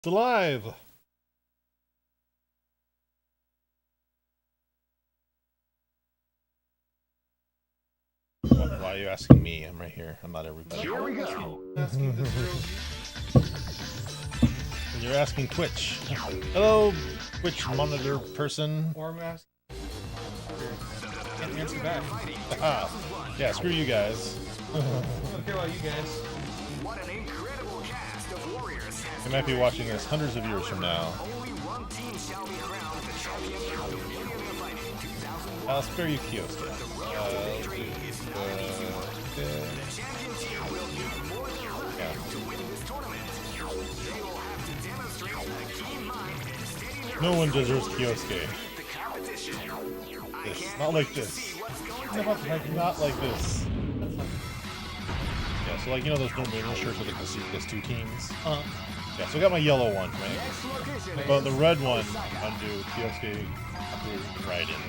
It's alive! Why are you asking me? I'm right here. I'm not everybody. Here we go. You're asking Twitch. Hello, Twitch monitor person. Or I'm asking. Can't answer back. Yeah, screw you guys. I don't care about you guys. What an incredible cast of warriors. You might be watching this hundreds of years from now. Only one team shall be crowned the champion of Millionaire Fighting 2001. I'll spare you Kyosuke. The champion team will need more than luck to win this tournament. They will have to demonstrate a keen mind and steady nerves. No one deserves Kyosuke. The competition. This, not like this. Not like this. Yeah, so like, you know those normal shirts with there's two teams? Yeah, so I got my yellow one, right? But the red one, undo Kyosuke, Raiden.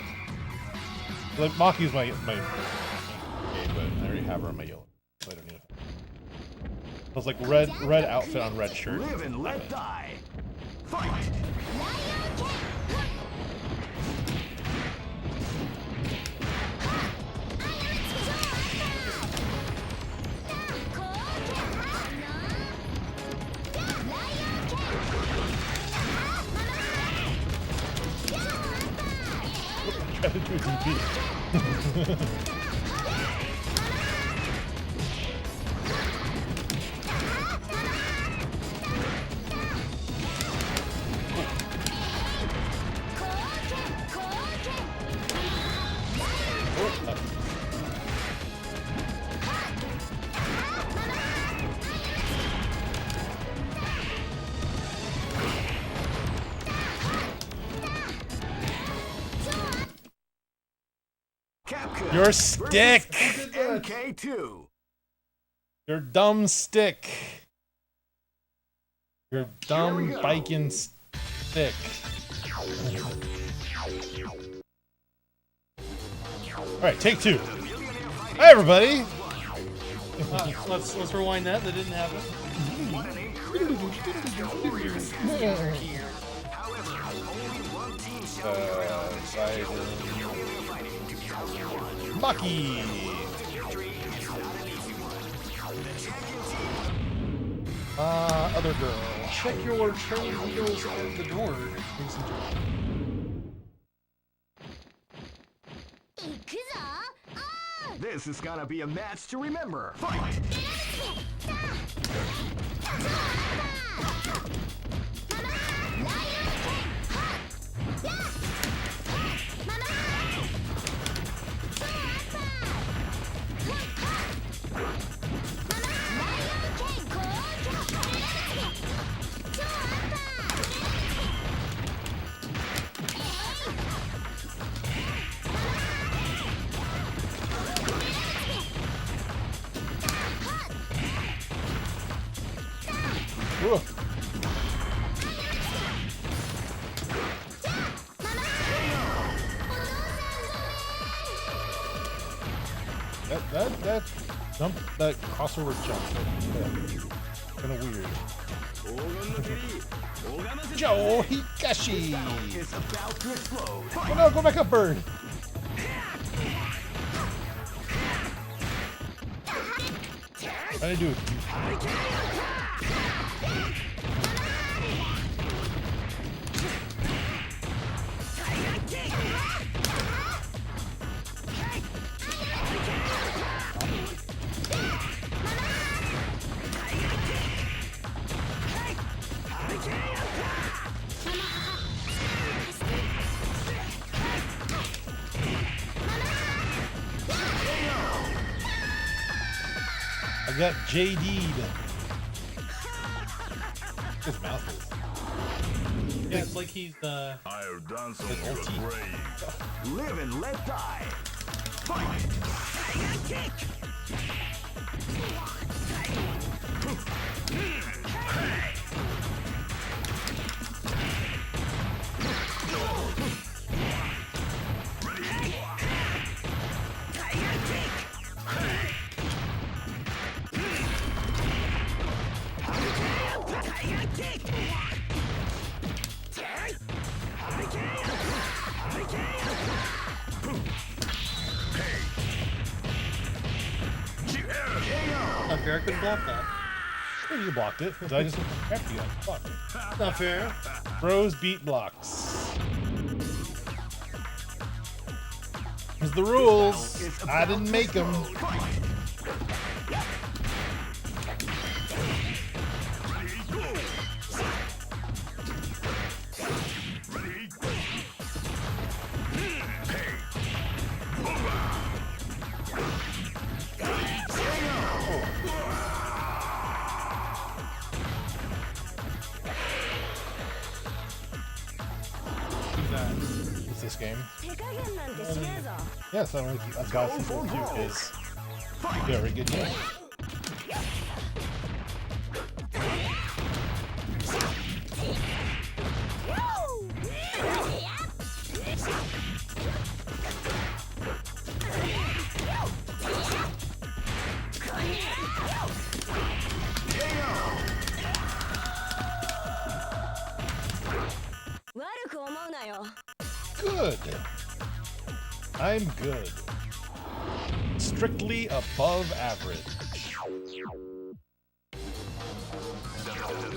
Like, Maki's my okay, but I already have her on my yellow, so I don't need it. So it's like red outfit on red shirt. Live and let die. Fight! Try to do a DP. Capcom Your stick! SNK2. Your dumb stick! Your dumb biking stick. Alright, take two. Hi everybody! Let's rewind that. That didn't happen. What an incredible cast of warriors here. However, only one team shall be crowned the champion of Millionaire Fighting 2001. Maki! Victory is not an easy one. The champion team. Other girl. Check your training wheels at the door, ladies and gentlemen. This is gonna be a match to remember. Fight! Ooh. That jump, that crossover jump, kind of weird. Joe Hikashi! Is about to explode. Oh no, go back up, bird! How do I do it? I got JD'd. His mouth is. Yeah, it's like he's I've done some work brave. Live and let die. Fight! fair. I couldn't block that. Sure, you blocked it. Because I just after you. Fuck. Not fair. Bros beat blocks. Here's the rules. I didn't make them. What's this game? Yes, that's got sequel 2 is very good game. Good. I'm good. Strictly above average.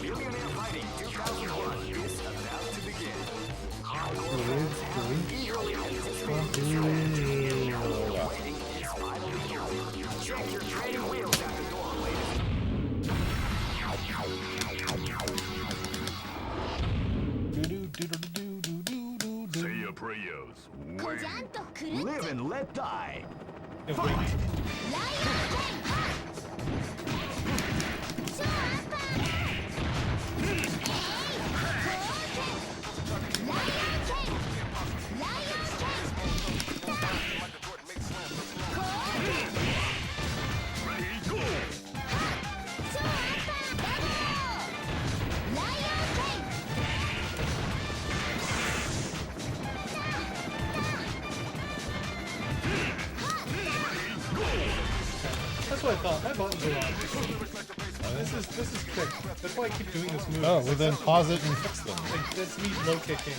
Millionaire Fighting 2001 is about to begin. Check your training wheels at the door, ladies. Say your prayers. Wait. Live and let die. That's what I thought. My buttons are wrong. This is quick. That's why I keep doing this move. Oh, well then pause it and fix them. Like, that's me low kicking.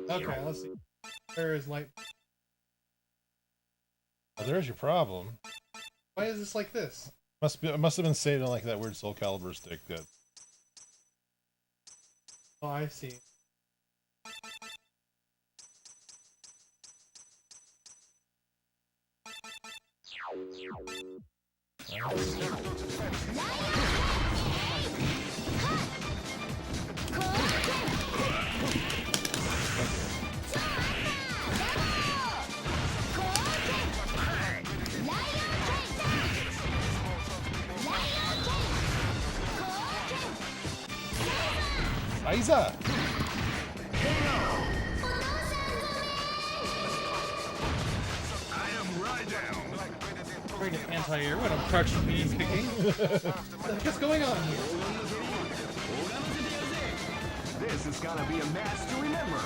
Okay, let's see. Where is light? Oh, there's your problem. Why is this like this? It must have been saved on like that weird Soul Calibur stick that. Oh, I see. Aiza! Bring an anti-air when I'm crouching me and kicking. What's going on here? This is gonna be a match to remember.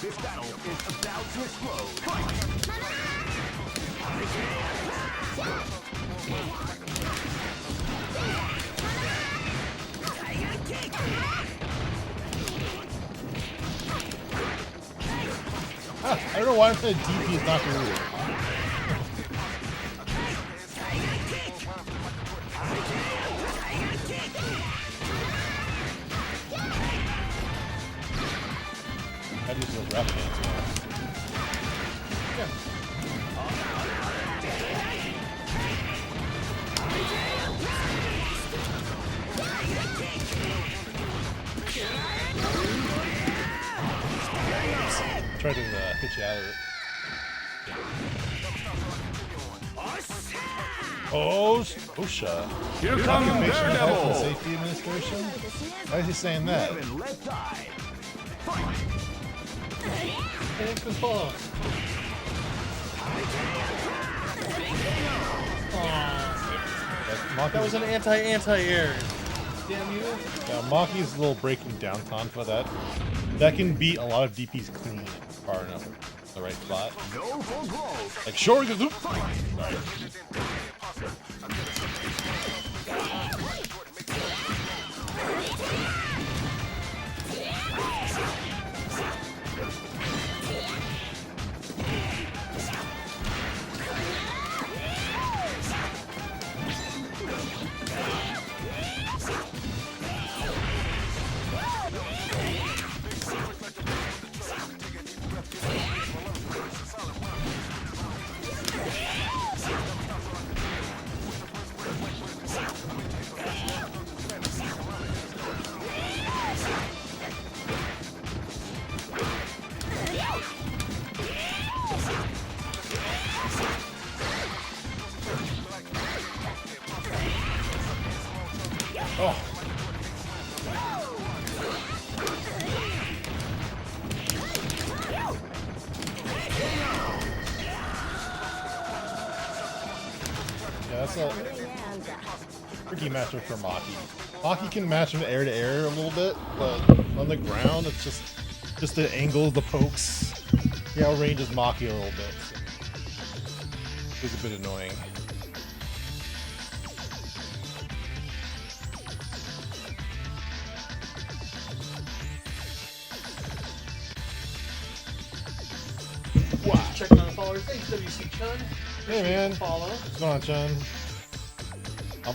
This battle is about to explode. I don't know why I'm saying DP is not good. How do you feel rap dance? Try to hit you out of it. Oh, OSHA. Here comes Occupation Health and Daredevil. Safety Administration? Why is he saying that? Live and let die. Fight! Thanks for the follow. That was an anti-air. Damn you. Yeah, Maki's little breaking down taunt for that. That can beat a lot of DPs clean far enough in the right spot. Like sure, loop. Oh. Yeah, that's a tricky matchup for Maki. Maki can match him air to air a little bit, but on the ground it's just the angles, the pokes. He outranges Maki a little bit. So it's a bit annoying. Checking on the followers. Thanks, WC Chun. Hey man, Follow. what's going on, Chun?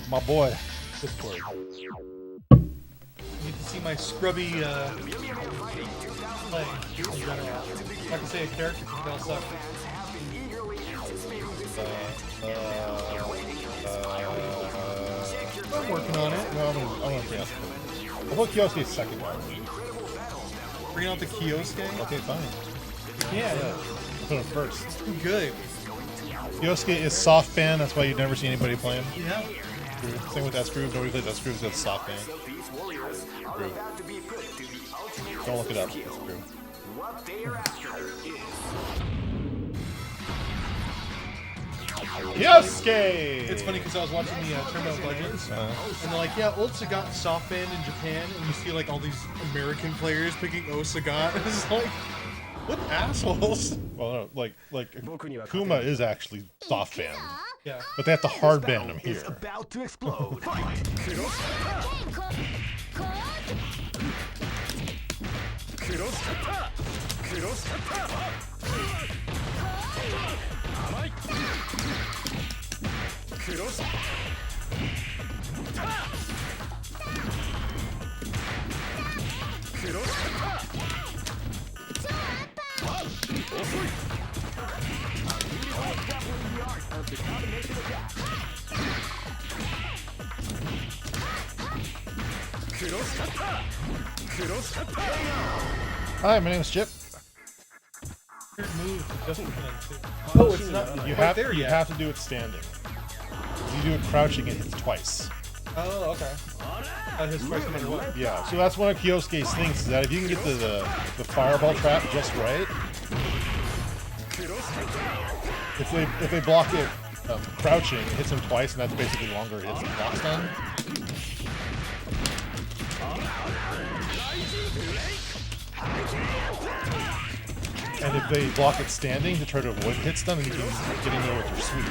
My boy, Discord. You get to see my scrubby play in general. If I can say a character, they all suck. I'm working on it. No, I'm gonna Kyosuke. I'll put Kyosuke second. Bring out the Kyosuke. Okay, fine. Yeah. Put him first. Good. Kyosuke is soft ban, that's why you never see anybody play him. Yeah. Same with S-Groove, nobody plays S-Groove because it's soft ban. Don't look it up. Kyosuke! It's funny because I was watching the Tournament of Legends, and they're like, yeah, old Sagat soft banned in Japan, and you see like all these American players picking O Sagat. It's like, what assholes? Well, no, like Kuma is actually soft ban, Yeah. but they have to hard ban him here. About to explode. Hi, my name is Chip. Weird move, just oh, it's not You quite have there you yet. have to do it standing. If you do it crouching, it hits twice. Oh, okay. His first no matter what. Yeah, so that's one of Kyosuke's things, is that if you can get the fireball trap just right, if they block it crouching, it hits him twice, and that's basically longer hits than block stun. And if they block it standing to try to avoid hit stun, then you can get in there with your sweep.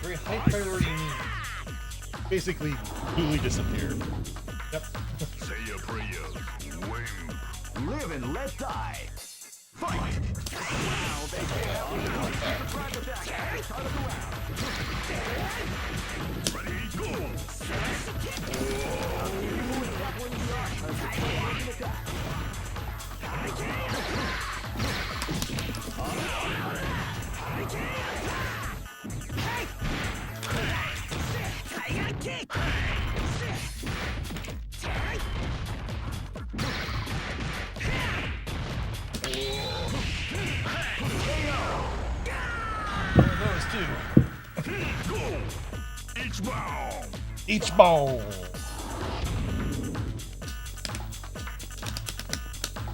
Very high priority move. Basically, completely disappeared. Yep. Say your prayers. Win. Live and let die. Fight! Wow, they have a surprise attack at the start of the round. Ready, go. Each ball. Each ball.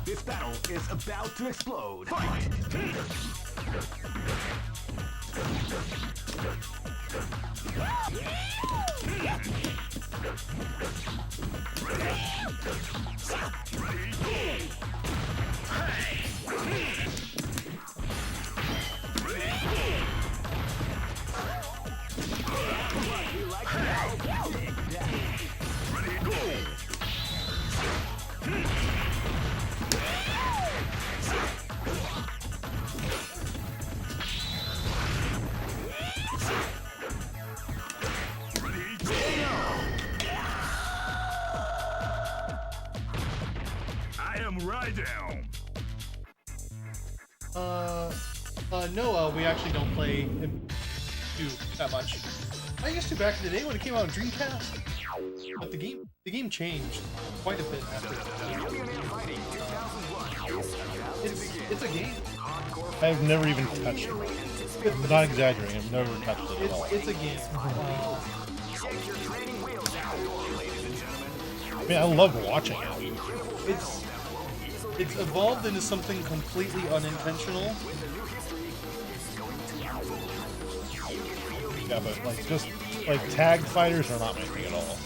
This battle is about to explode. Fight! I am right down. No, we actually don't play him too that much. I used to back in the day when it came out on Dreamcast. But the game changed quite a bit after that. It's a game. I've never even touched it. I'm not exaggerating. I've never touched it at all. It's a game. I mean, I love watching it. It's evolved into something completely unintentional. Yeah, but like just like tag fighters are not my thing at all.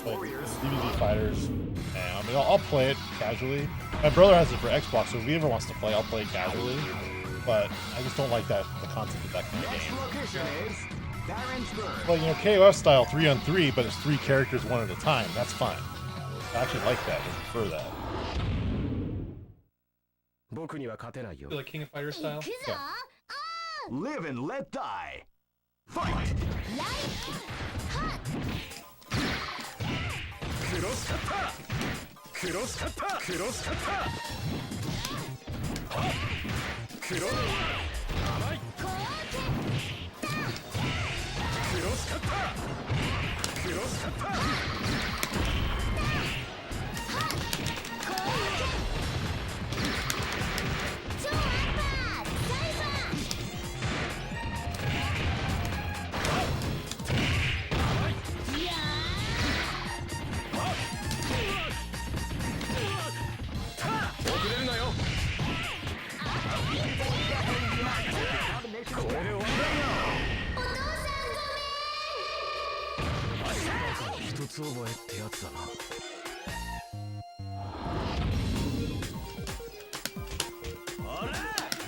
Like DBZ fighters, I mean, I'll play it casually. My brother has it for Xbox, so if he ever wants to play, I'll play it casually. But I just don't like the concept of that kind of game. Like, you know, KOF style 3-on-3, but it's 3 characters one at a time. That's fine. I actually like that. I prefer that. I feel like King of Fighters style. Yeah. Live and let die. Fight!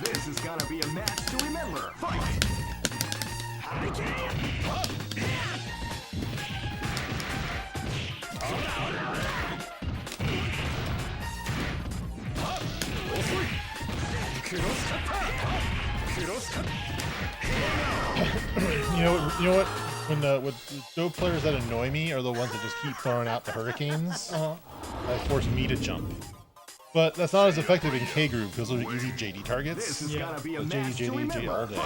This is gonna be a match to remember. Fight! You know what? When with Go players that annoy me are the ones that just keep throwing out the hurricanes. That force me to jump. But that's not as effective in K group because those are easy JD targets. This is gonna be a JD, match to JD, JD all remember. day.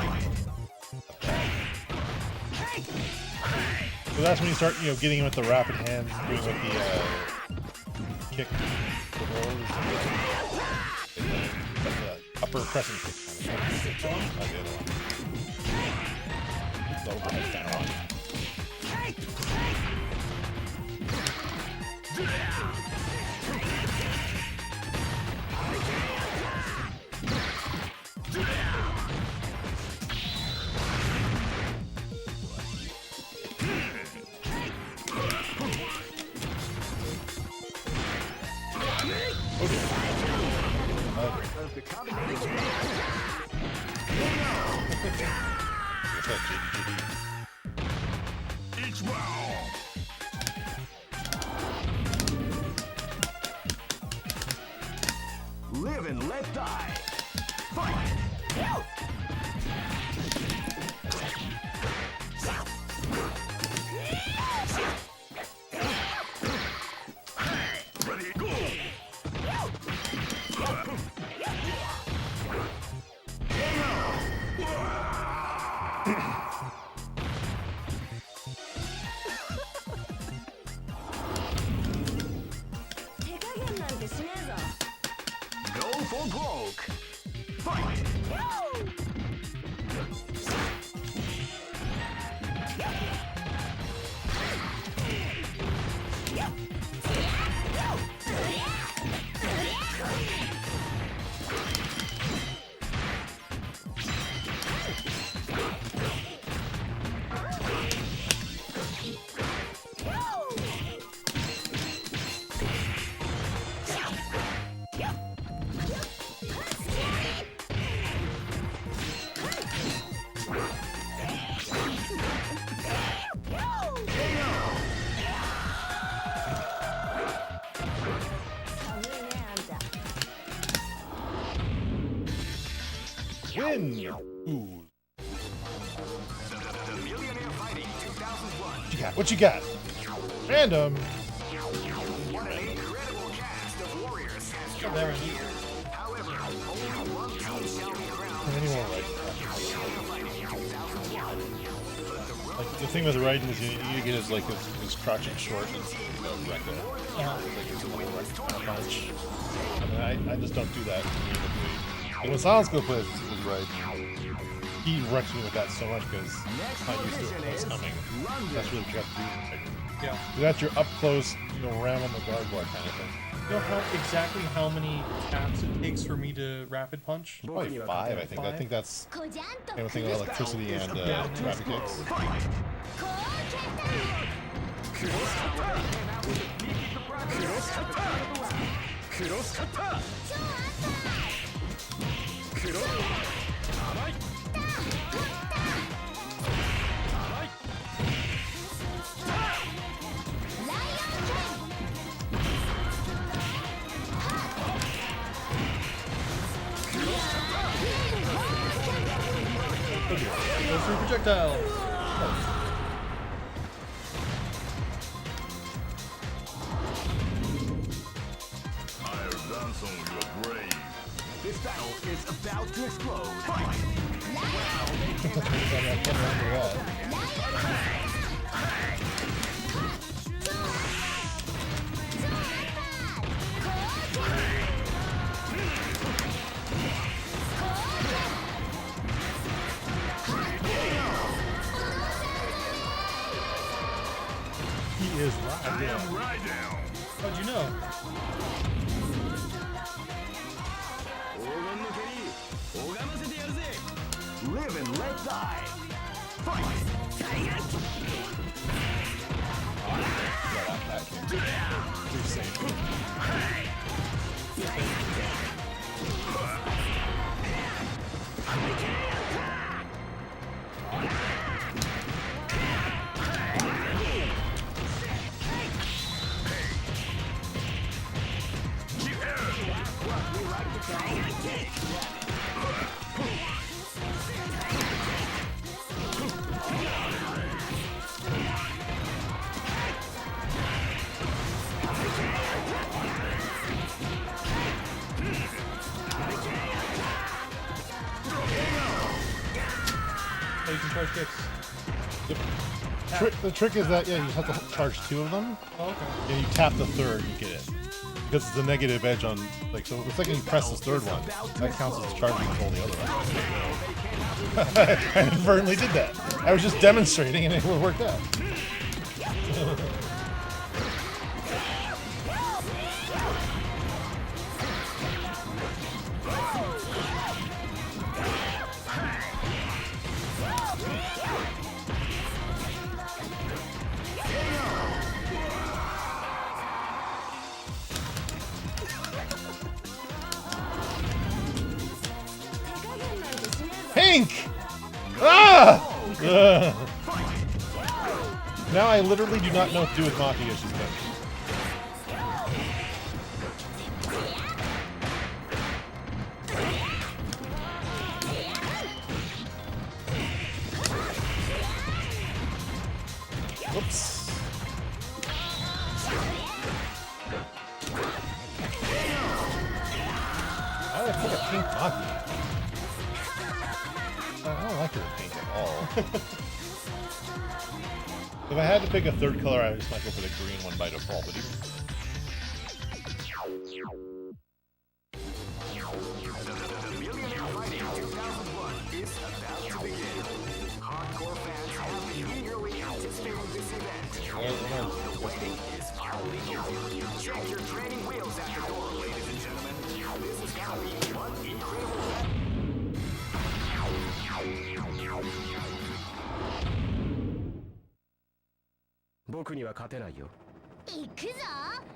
So that's when you start, getting him with the rapid hands, doing with the kick, the upper pressing kick kind of thing. Like the other one. The overhead kind of one. Each ball. Live and let die. Fight! Ready, go. Go for broke. Fight! win! Ooh. What you got? Random! There. Any more right? Like the thing with Raiden is you need to get his crouching short and wreck it. Like it's a little wreck punch. I just don't do that. And when Silent Skill plays is Raiden, he wrecks me with that so much because I'm not used to it close coming. That's really what you have to do. Yeah. That's your up close, ram on the guard bar kind of thing. You know exactly how many taps it takes for me to rapid punch? Probably 5, I think. I think that's the thing with electricity and rapid kicks. Go through projectile. Higher dance on your grave. This battle is about to explode. Fight! He is right. I am right down. How'd you know? Live and let die. Fight! Too safe. Oh, you can charge kicks. The trick is that, you just have to charge 2 of them, Oh, okay. and you tap the third, you get it. Because it's a negative edge on, so the second you press the third one, that counts as charging with all the other ones. I inadvertently did that. I was just demonstrating and it worked out. Pink! Ah! Ugh. Now I literally do not know what to do with Maki as she's finished. Whoops. Why did I pick a pink Maki? I don't like her pink at all. If I had to pick a third color, I just might go for the green one by default, but even... Hardcore fans have been eagerly anticipating this event. Check your training wheels at the door, ladies and gentlemen. This is gonna be one incredible event.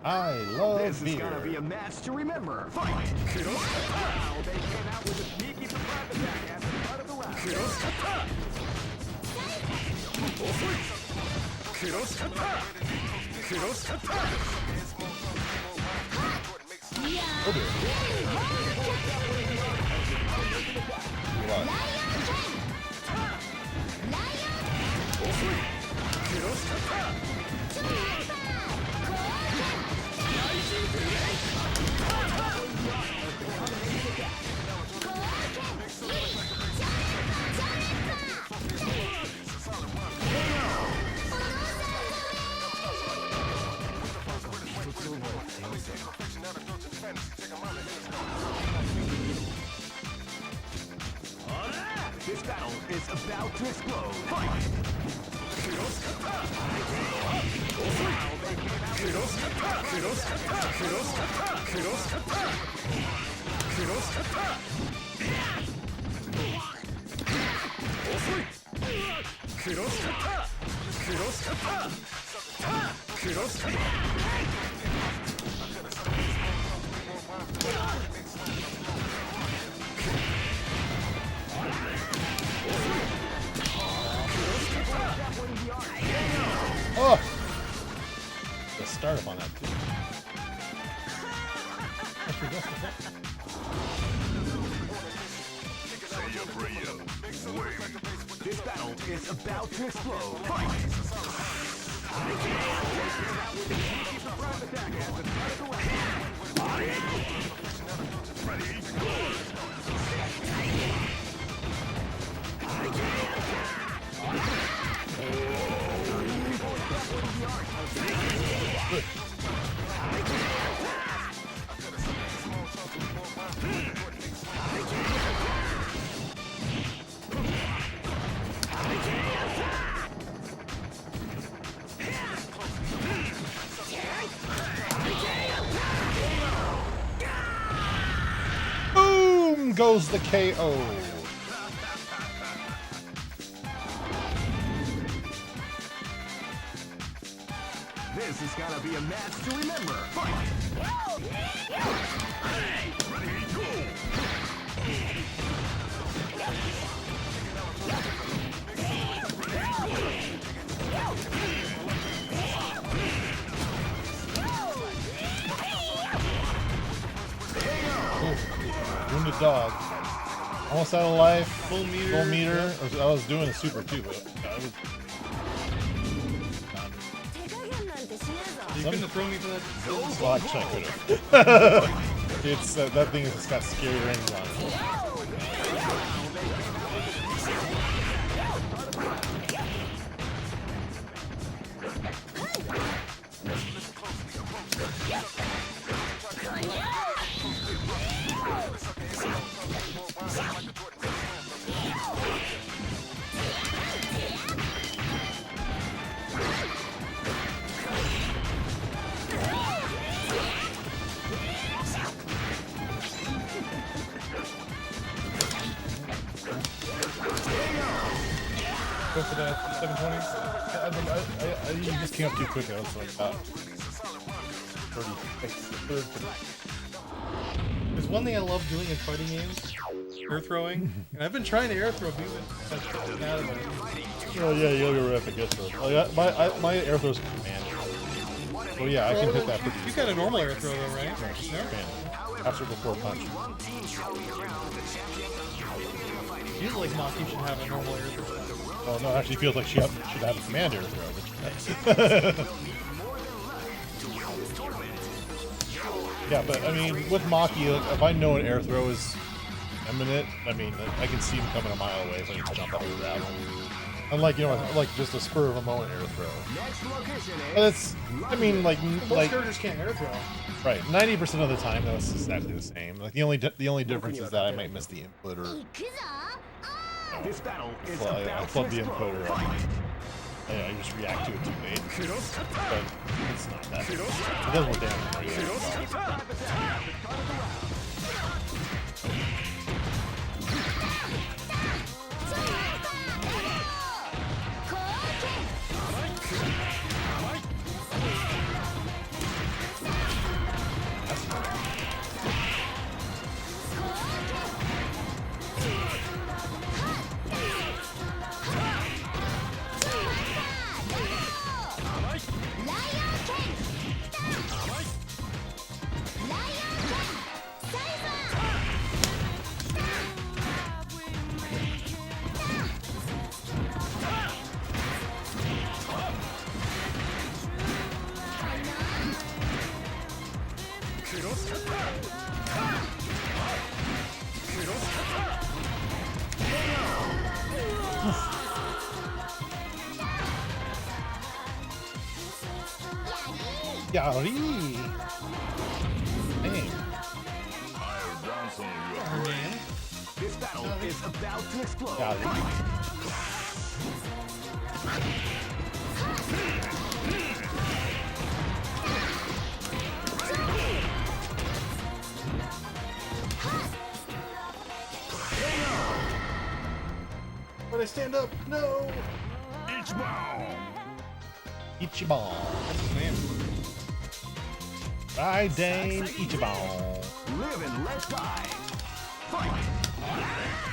I love This is beer. gonna be a match to remember. Fight! Wow, they came out with a sneaky surprise attack at the start of the round. Oh dear. a lot. This battle is about to explode. Fight! Oh! The startup on that too. This battle is about to explode. Fight! Boom goes the KO. This is gonna be a match to remember. Fight! Wounded dog. Almost out of life. Full meter. Full meter. I was doing a super too, but I was. You couldn't have thrown me for that. Well, actually, I could have. It's that thing has just got scary rings on it. Go for the 720. You just came up too quick. I was like, 30. There's one thing I love doing in fighting games, air throwing, and I've been trying to air throw people. Oh yeah, you're epic air throw. Oh, yeah, my air throw's command. Oh yeah, I can hit that pretty You got a normal air throw though, right? No? command. After before punch. Feels like Maki should have a normal air throw. Oh no, it actually feels like she should have a command air throw. Yeah, but I mean, with Maki, like, if I know an air throw is imminent, I mean, I can see him coming a mile away, so I can jump up and grab him. Unlike, you know, like just a spur of a moment air throw. But it's, I mean, like Most characters can't air throw. right, 90% of the time, that's exactly the same. Like the only difference is that I might miss the input or. This battle is Well, I about flood to the explode. input or I just react to it too late. But it's not that. It does more damage. Yari. Dang. I'll dance on your Her name. This battle is about to explode. Yari. But I stand up. No. Ichiban. Ichiban. That's his name. Raiden Ichiban. Live and let die. Fight.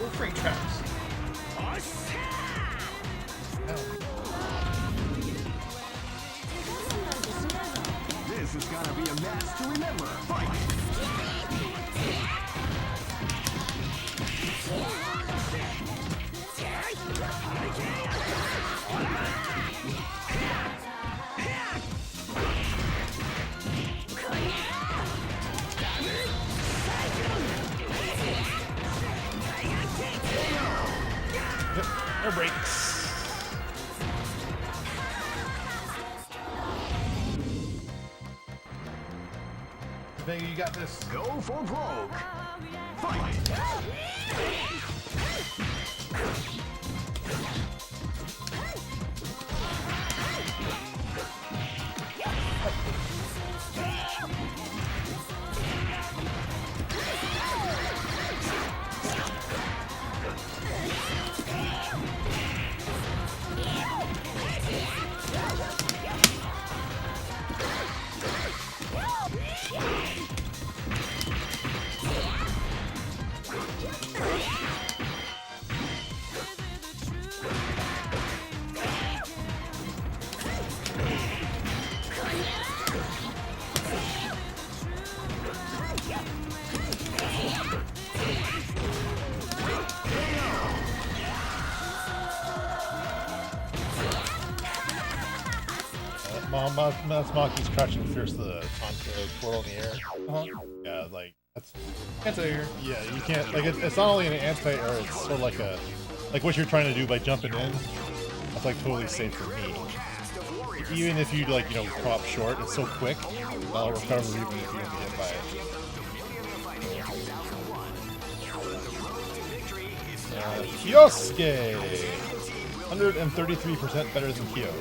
Or freight traps. This is gonna be a match to remember. Fight. No breaks. Vega, you got this. Go for broke. Fight. Maki's crouching fierce the twirl in the air. Uh-huh. Yeah, like that's Anti-air. yeah. You can't like it's not only an anti-air. It's sort of like a what you're trying to do by jumping in. That's like totally safe for me. Even if you come up short, it's so quick. I'll recover even if you don't get hit by it. Kyosuke, 133% better than Kyo.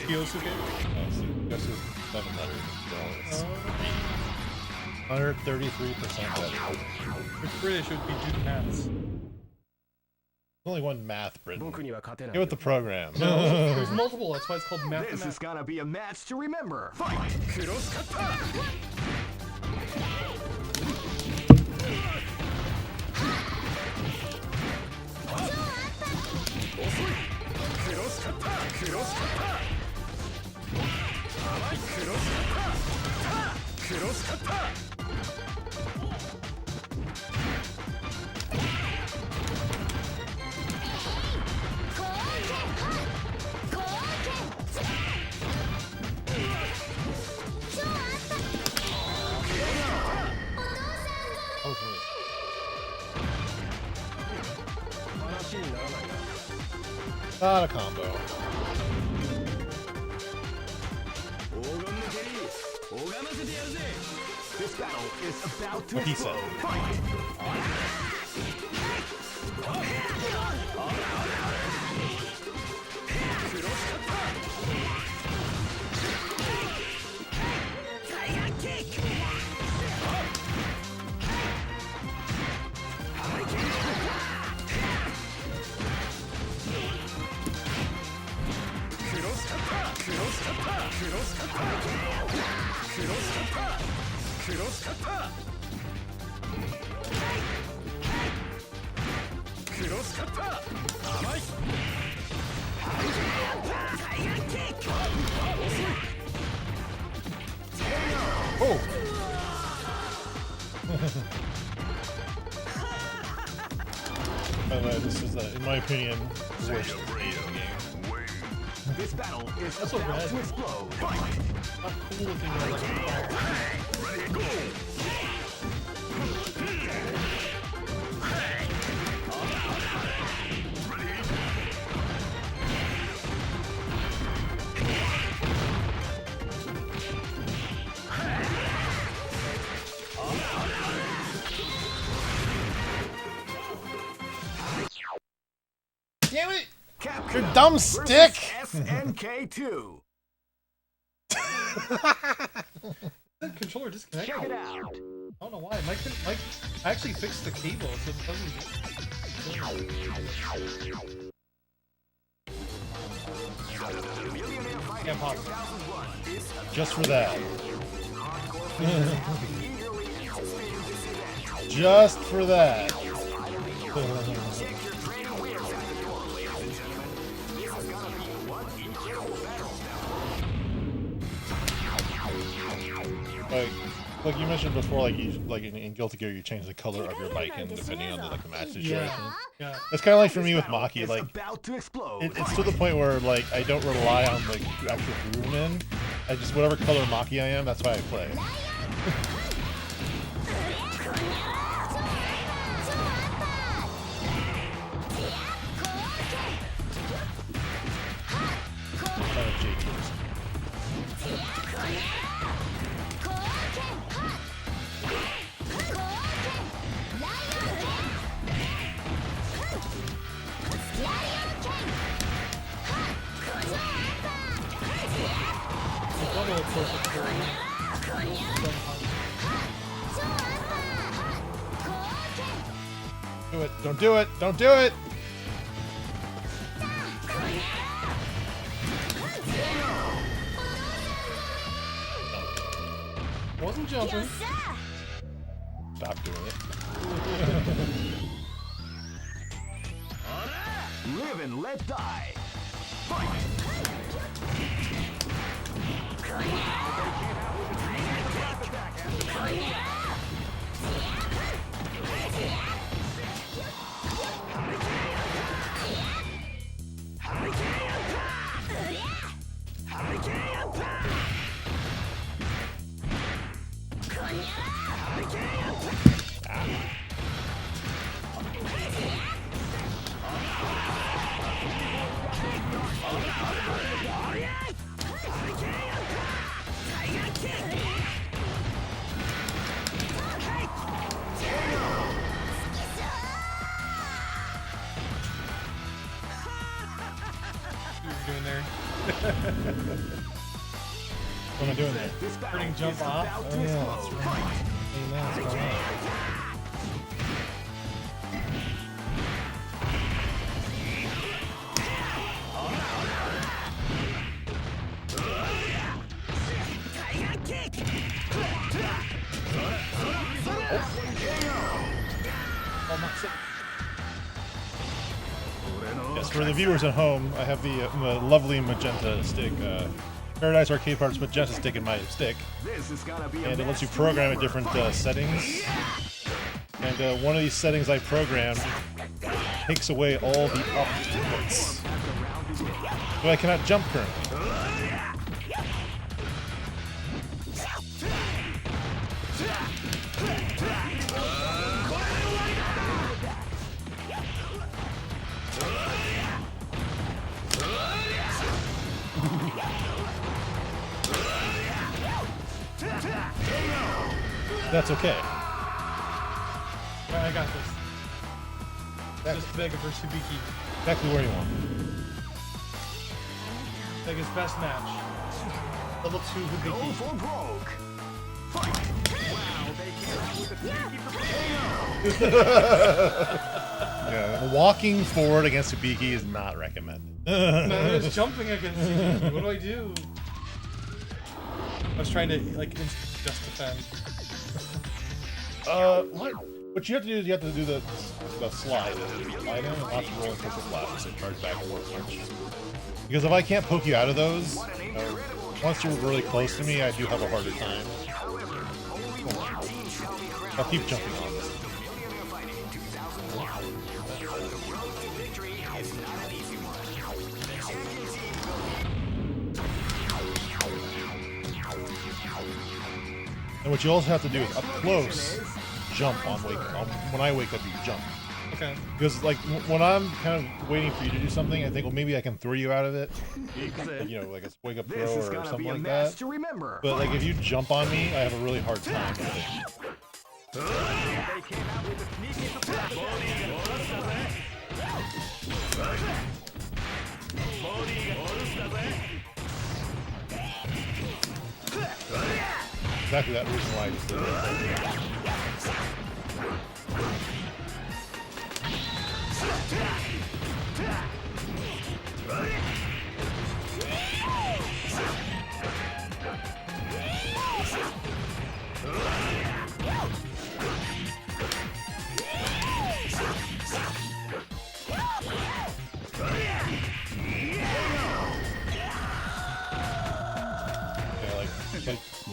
Kyosuke. This is 700. 133% better. If British, it would be do the maths. There's only one math, Britain. 僕には勝てない Get with the program. There's multiple, that's why it's called math. This is gonna be a match to remember. Fight. Cross kata. Cross kata. Cross kata. Cross kata. Cross kata. Not a combo. This battle is about to What he explode. said. Fight. Cross kata. By the way, this is, in my opinion, the worst Halo game. This battle is That's what about red. to explode. Not cool looking red like fire. Damn it! Capcom Your dumb versus stick! SNK 2. The controller disconnected. Check it out. I don't know why. Mike, I actually fixed the cable so it doesn't. Can't pause it. Just for that. Just for that. Like you mentioned before, like in Guilty Gear, you change the color of your Baiken depending on the match situation. Yeah. It's kind of like for me with Maki, like about to explode. it's to the point where like I don't rely on the actual groovement. I just whatever color Maki I am, that's why I play. Kind of JDs. Double perfect carry. Do it! Don't do it! Don't do it! Wasn't jumping. Stop doing it. Live and let die. Fight. Doing there. What am I doing there? Turning jump off. Oh yeah, that's right. Hey, man, what's going on? Oh, my sick. Yes, for the viewers at home, I have the lovely magenta stick, Paradise Arcade Parts magenta stick in my stick, This is gonna be a and it lets you match program at to different remember. settings. And one of these settings I programmed takes away all the up inputs, so I cannot jump currently. That's okay. Alright, I got this. Just Vega versus Hibiki. Exactly where you want. Vega's best match. Level 2 Go Hibiki. for broke. Fight. Wow, they came out with a sneaky Yeah, walking forward against Hibiki is not recommended. No, just jumping against Hibiki. What do I do? I was trying to, like, just defend. What you have to do is you have to do the slide. Slide in and watch roll and push the flash and charge back and forth punch. Because if I can't poke you out of those, once you're really close to me, I do have a harder time. I'll keep jumping on this. And what you also have to do is up close, jump when I wake up, you jump. Okay. Because like when I'm kind of waiting for you to do something, I think, well, maybe I can throw you out of it. Like, you know, like a wake up throw or something like that. But like if you jump on me, I have a really hard time with it. Exactly that reason why I just did it.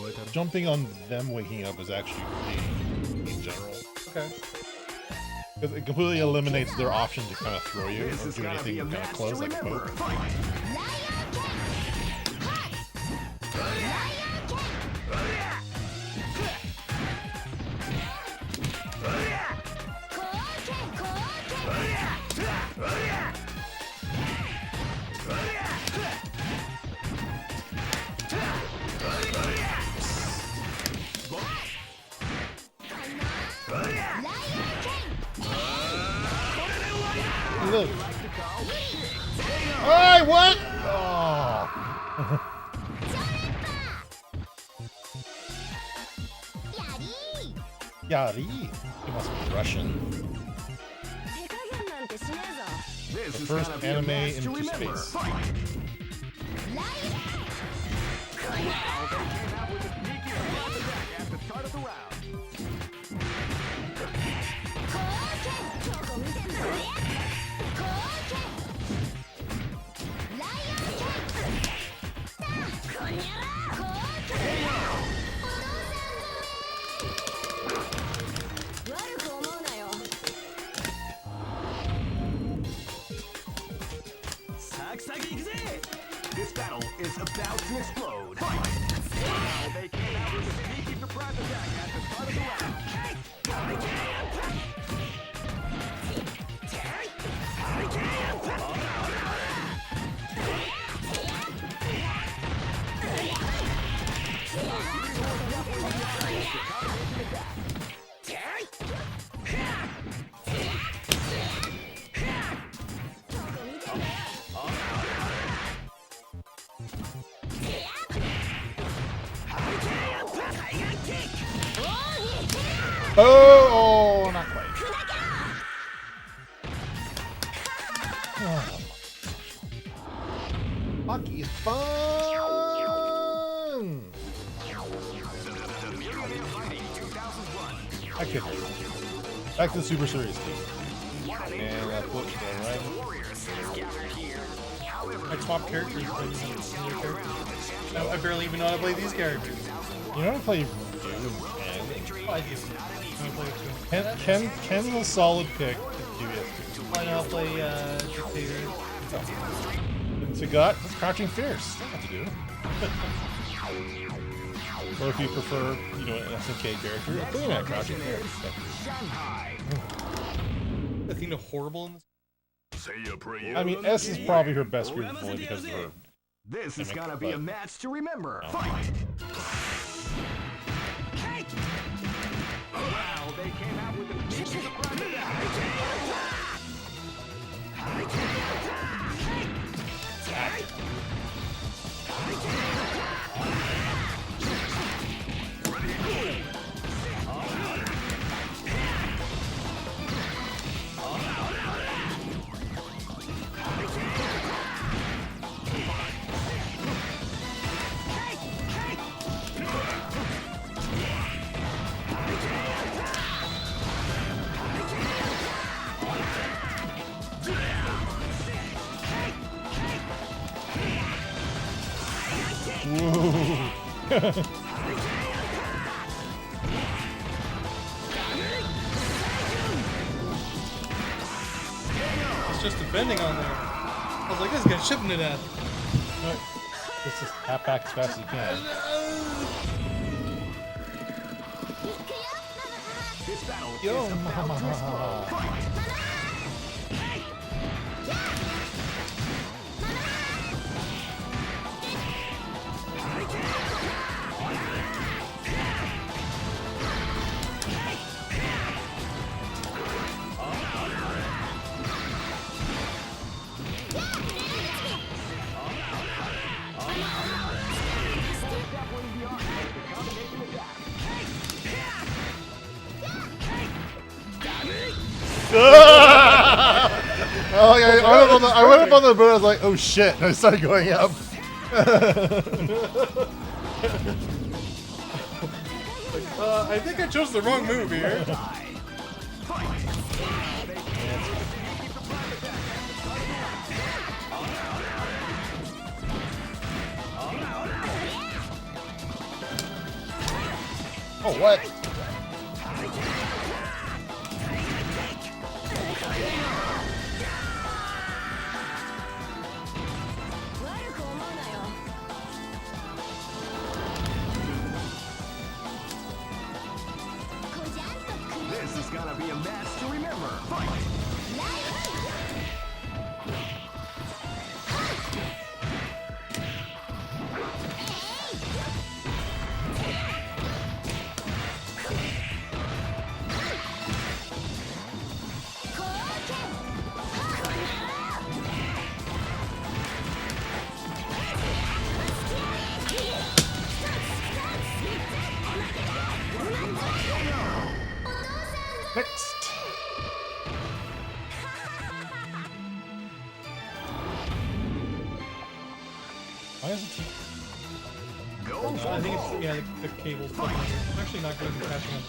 Like jumping on them waking up is actually pretty in general. Okay. Because it completely eliminates their option to kind of throw you or do anything kind of close, like poke. Look. Alright, what? Oh. Yari. He must be Russian. The first anime into space. This battle is about to explode. They came out with a sneaky surprise attack at the start of the round. Oh, not quite. Oh. Hockey is fun! I could. Back to the Super Series team. And flip to the right. My top character is playing some character. I barely even know how to play these characters. You know how to play Oh, I do. Ken's a solid pick to DBS2. I know how to play Dictator. And Sagat, that's Crouching Fierce. That's what to do. Or if you prefer, you know, an SNK character, a clean at Crouching Fierce. The thing of horrible in this. I mean, S is probably her best group only because of her. This is gonna be a match to remember. No. Fight! Wow, they came out with a sneaky surprise attack. It's just defending on there. I was like, this guy's shipping to death. Let's just tap back as fast as you can. Yo, Oh, yeah, I went up on the boat. I was like, "Oh shit!" And I started going up. I think I chose the wrong move here. Oh, what? This is gonna be a match to remember. Fight! Next. Why is it? I think it's, yeah, the cable's plugged in. I'm actually not good at catching up.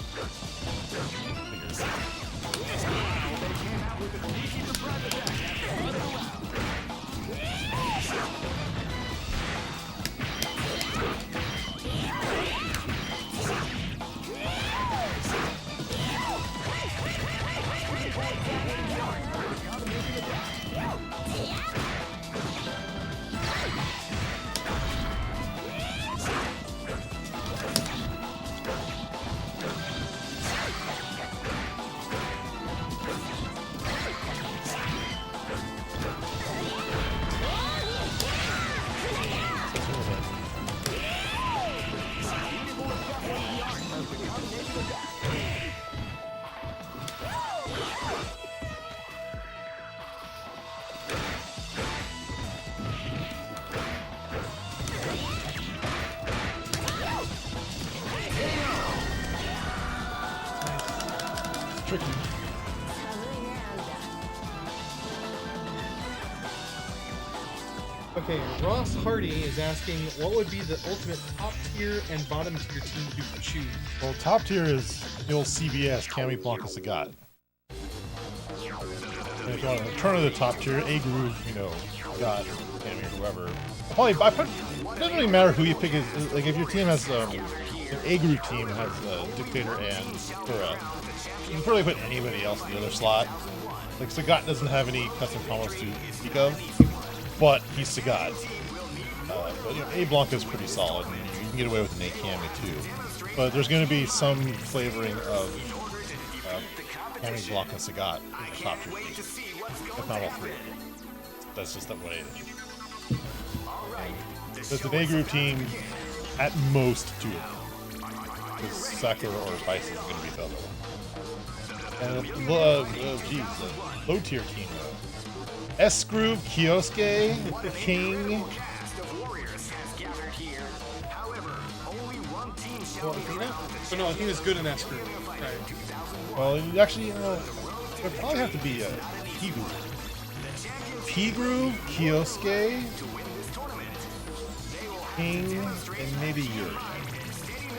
Tricky. Okay, Ross Hardy is asking what would be the ultimate top tier and bottom tier team to choose. Well, top tier is the old CBS Cammy Blanca Sagat. And if you want to turn to the top tier, A Groove, you know, Sagat, Cammy, whoever. Probably, it doesn't really matter who you pick. Like if your team has an A Groove team has Dictator and Kura, you can probably put anybody else in the other slot. Like Sagat doesn't have any custom combos to speak of, but he's Sagat. But you know, A Blanca is pretty solid, and you can get away with an A Cammy too. But there's going to be some flavoring of Cammy, Blanca, Sagat in the top tier team. If not all three. That's just the way it is. So it's an A Group team, at most two of them. Because Sakura or Spice is going to be the other one. And low tier team though. S Groove, Kyosuke, King. Well, Athena? Oh no, Athena's good in that screw. Right. Well, actually, it would probably have to be P Groove. P Groove, Kyosuke, King, and maybe Yuri.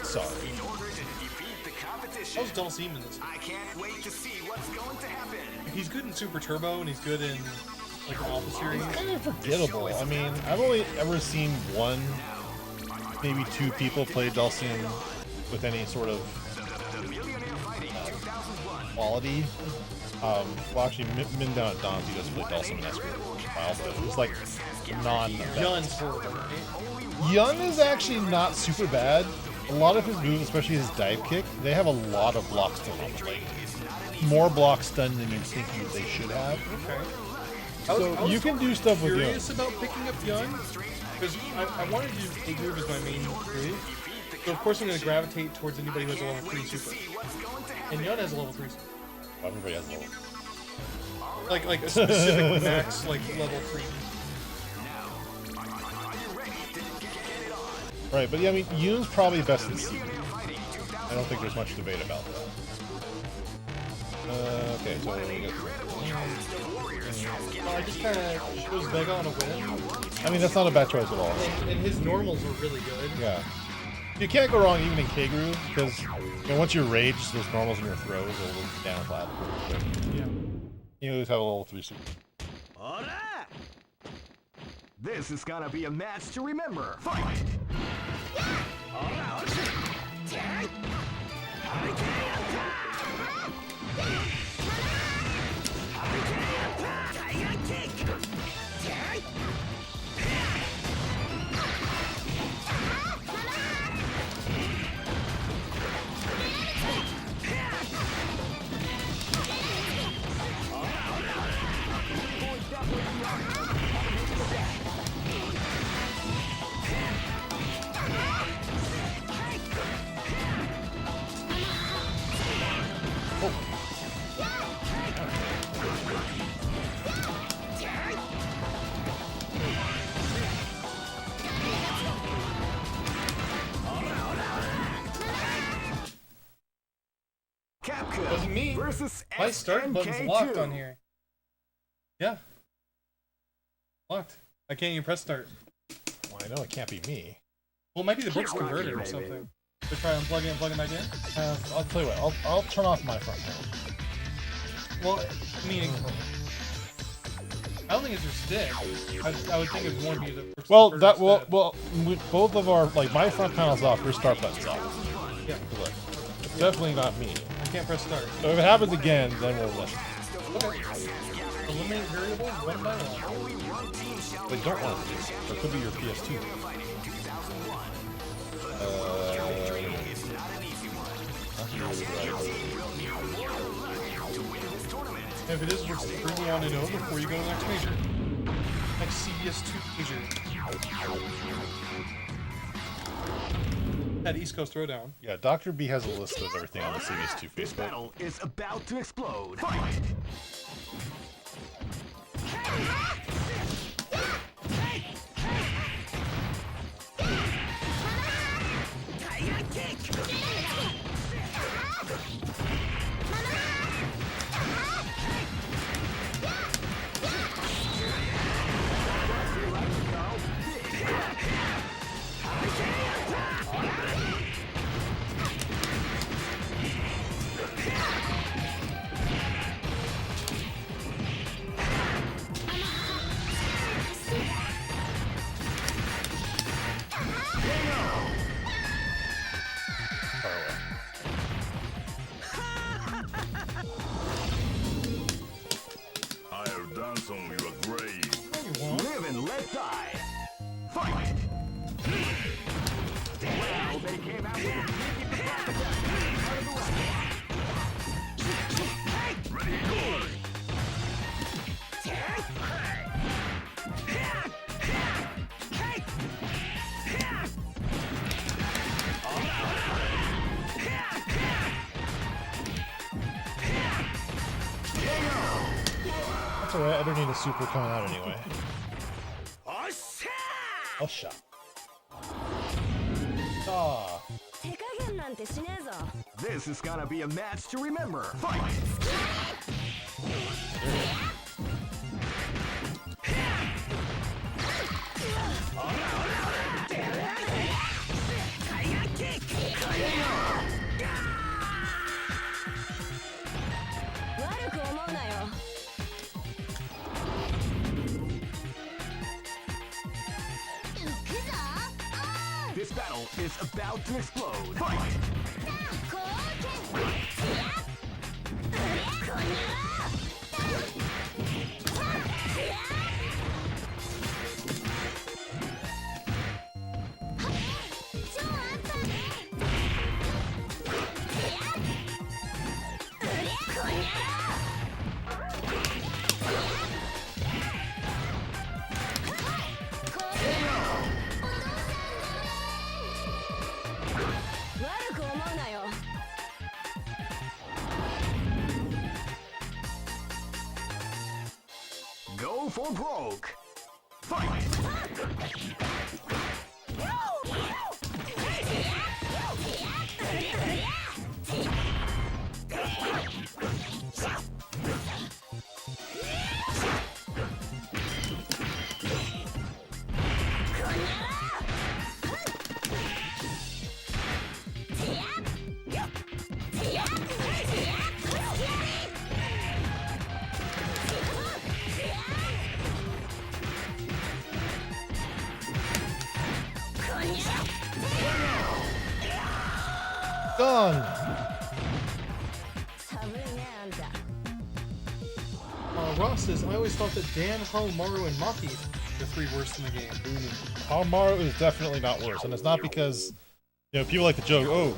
Sorry. How's Dulcim in this? He's good in Super Turbo, and he's good in like the Alpha series. It's kind of forgettable. I mean, I've only ever seen one, maybe two people play Dulcim with any sort of quality. Well, actually, Min down at Don's, he does play Dulcim in S-Group. But it was like non. Yun's horrible, right? Yun is actually not super bad. a lot of his moves, especially his dive kick, they have a lot of blocks to them. Like, more blocks done than you think they should have. Okay. So you can do stuff with Yun. Curious about picking up Yun because I wanted to use A groove as my main groove. So of course I'm going to gravitate towards anybody who has a level 3 super. And Yun has a level 3 super. Everybody has a level. Like a specific max like level 3. Right, but yeah, I mean, Yun's probably best in C. I don't think there's much debate about that. Okay, so we get... I just kind of chose Vega on a win. I mean, that's not a bad choice at all. And his normals were really good. Yeah. You can't go wrong even in K-Groove, because once you're raged, those normals in your throws will down flat. Yeah. You always have a level 3 super. This is gonna be a match to remember. Fight! Capcom Wasn't me. versus My start button's SNK2. locked on here. Yeah. Locked. I can't even press start. Well, I know it can't be me. Well, it might be the book's converted or something. So try unplugging and plugging back in? I'll tell you what, I'll turn off my front panel. Well, I mean, I don't think it's your stick. I would think it's more be the. Well, that well, both of our my front panel's off, your start button's off. Yeah. Look, it's definitely not me. I can't press start. So if it happens again, then we'll listen. Okay. Eliminate variables one by one. They don't want to do it. It could be your PS2. If it is, what's the group you want to know before you go to the next major? Next CBS2 major. That East Coast Throwdown. Yeah, Dr. B has a list of everything on the CBS2 This Facebook. battle is about to explode. Fight! I have dance on your grave. Live and let die. Fight! Well, they came out with Ready, go! That's alright, I don't need a super coming out anyway. Oh, shot. Ah. This is gonna be a match to remember. Fight! This battle is about to explode. Fight! go for broke. Fight! Gone. Ross says, I always thought that Dan, Maru, and Maki were the three worst in the game. Maru is definitely not worse, and it's not because, you know, people like to joke, oh,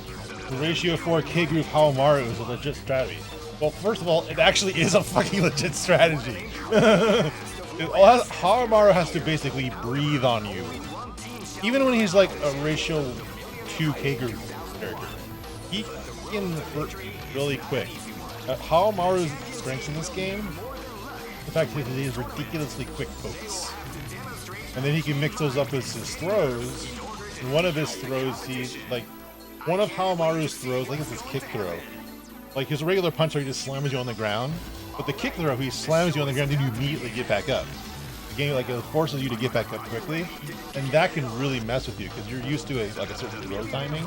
the ratio 4 K group Maru is a legit strategy. Well, first of all, it actually is a fucking legit strategy. Maru has to basically breathe on you. Even when he's like a ratio 2 K group character, he can hurt really quick. Maru's strengths in this game, the fact that he has ridiculously quick pokes. And then he can mix those up with his throws. And one of his throws, one of Maru's throws, I think it's his kick throw. Like his regular punch where he just slams you on the ground. But the kick throw, he slams you on the ground and you immediately get back up. The game it forces you to get back up quickly. And that can really mess with you because you're used to a certain throw timing.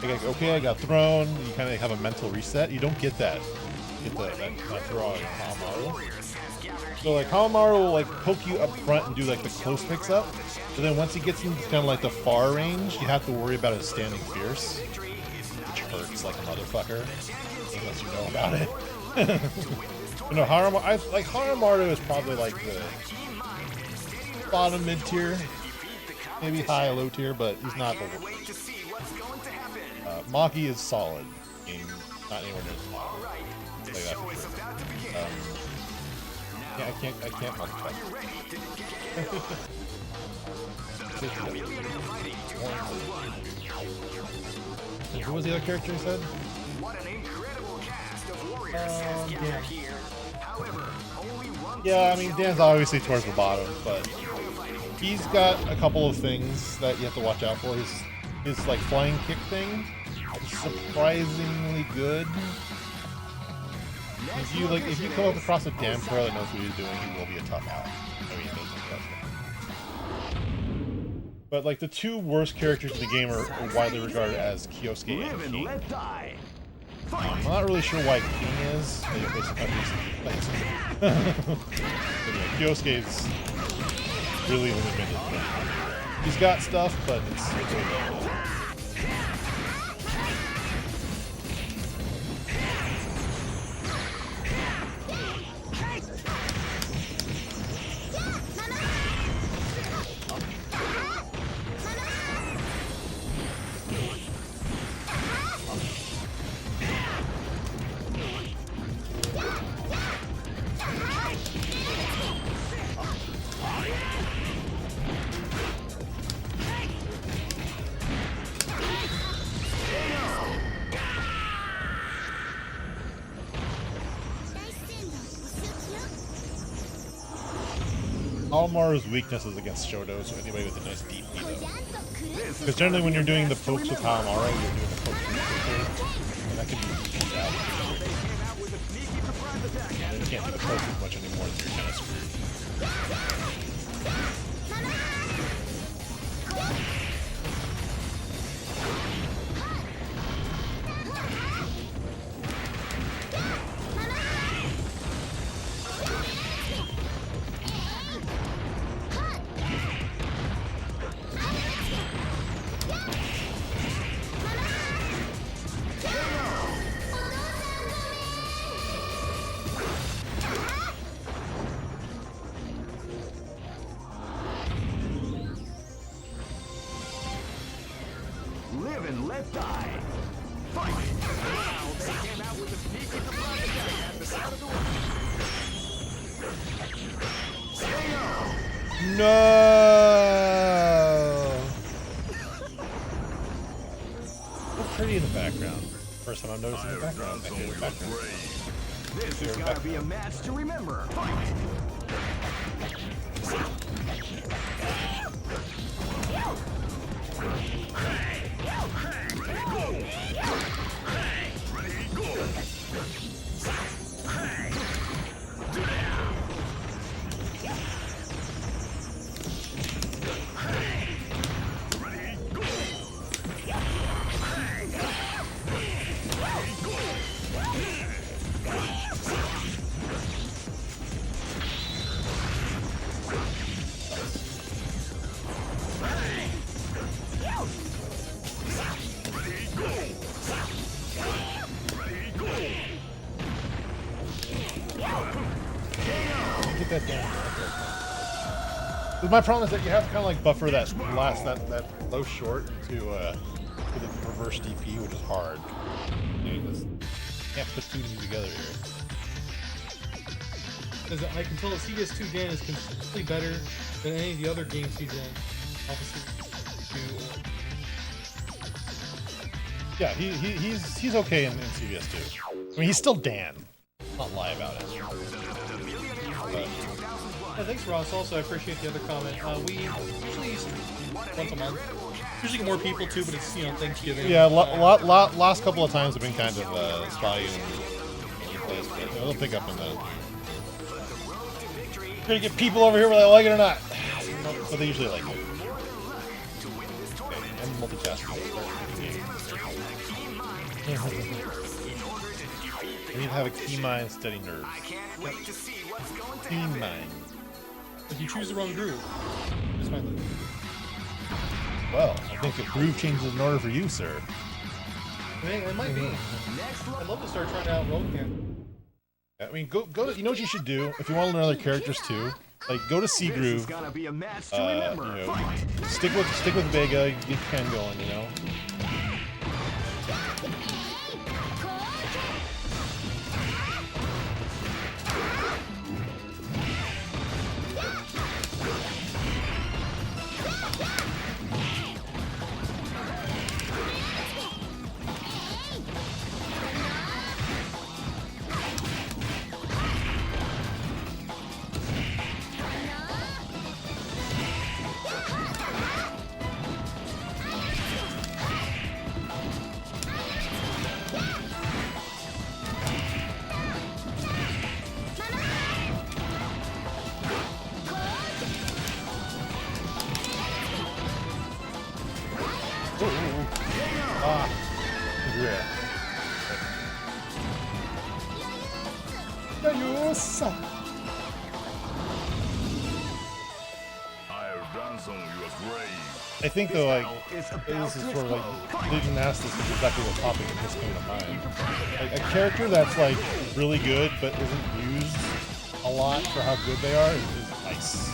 Like, okay, I got thrown. You kind of have a mental reset. You don't get that. Get that throw on Maru. So like Maru will like poke you up front and do like the close picks up. But then once he gets into kind of like the far range, you have to worry about his standing fierce, which hurts like a motherfucker, unless you know about it. You know, Haramaru is probably like the bottom mid tier, maybe high low tier, but he's not the worst. Maki is solid. I mean, not anywhere near the bottom. Like that for sure. Yeah, I can't multitask. Who was the other character you said? Yeah, I mean, Dan's obviously towards the bottom, but he's got a couple of things that you have to watch out for. His like flying kick thing is surprisingly good. If you come up across a damn pro that knows what he's doing, he will be a tough out. I mean, there's no question. But like the two worst characters in the game are widely regarded as Kyosuke and King. I'm not really sure why King is. But yeah, Kyosuke's really limited. He's got stuff, but it's really limited. Maru's weakness is against Shoto, so anybody with a nice deep beat though. Because generally when you're doing the pokes with Maru, you're doing the pokes with Shoto, and that can be bad. And you can't do the pokes as much anymore, so you're kind of screwed. Live and let die. Fight! Wow, they came out with a sneaky surprise attack at the start of the round. No! Look pretty in the background. First time I'm noticing the background. This is gonna be a match to remember. Fight! Get that down. But my problem is that you have to kind of like buffer that that low short to the reverse DP, which is hard. You just can't put two of them together here. Because I can tell that CVS2 Dan is consistently better than any of the other games he's in. Officer 2. Yeah, he's okay in CVS2. I mean, he's still Dan. Not lie about it. But, Yeah, thanks, Ross. Also, I appreciate the other comment. We usually once a month. Usually get more people too, but it's Thanksgiving. yeah, last couple of times have been kind of spotty and place, but they'll pick up in the. Trying to get people over here whether they like it or not. But they usually like it. Okay, I'm multitasking. I need to have a key mind, steady nerves. Key mind. If you choose the wrong groove, just my look. Well, I think the groove changes in order for you, sir. I mean, it might be. I'd love to start trying out road again. I mean, go to. You know what you should do if you want to learn other characters too. Like, go to C groove. You know, stick with Vega. Get Ken going. You know. Ah, yeah. Yosa. I'll dance on your grave. I think though, like, this is sort of like, they didn't ask this, but exactly what topic is just coming to mind. Like, a character that's like really good but isn't used a lot for how good they are is Vice.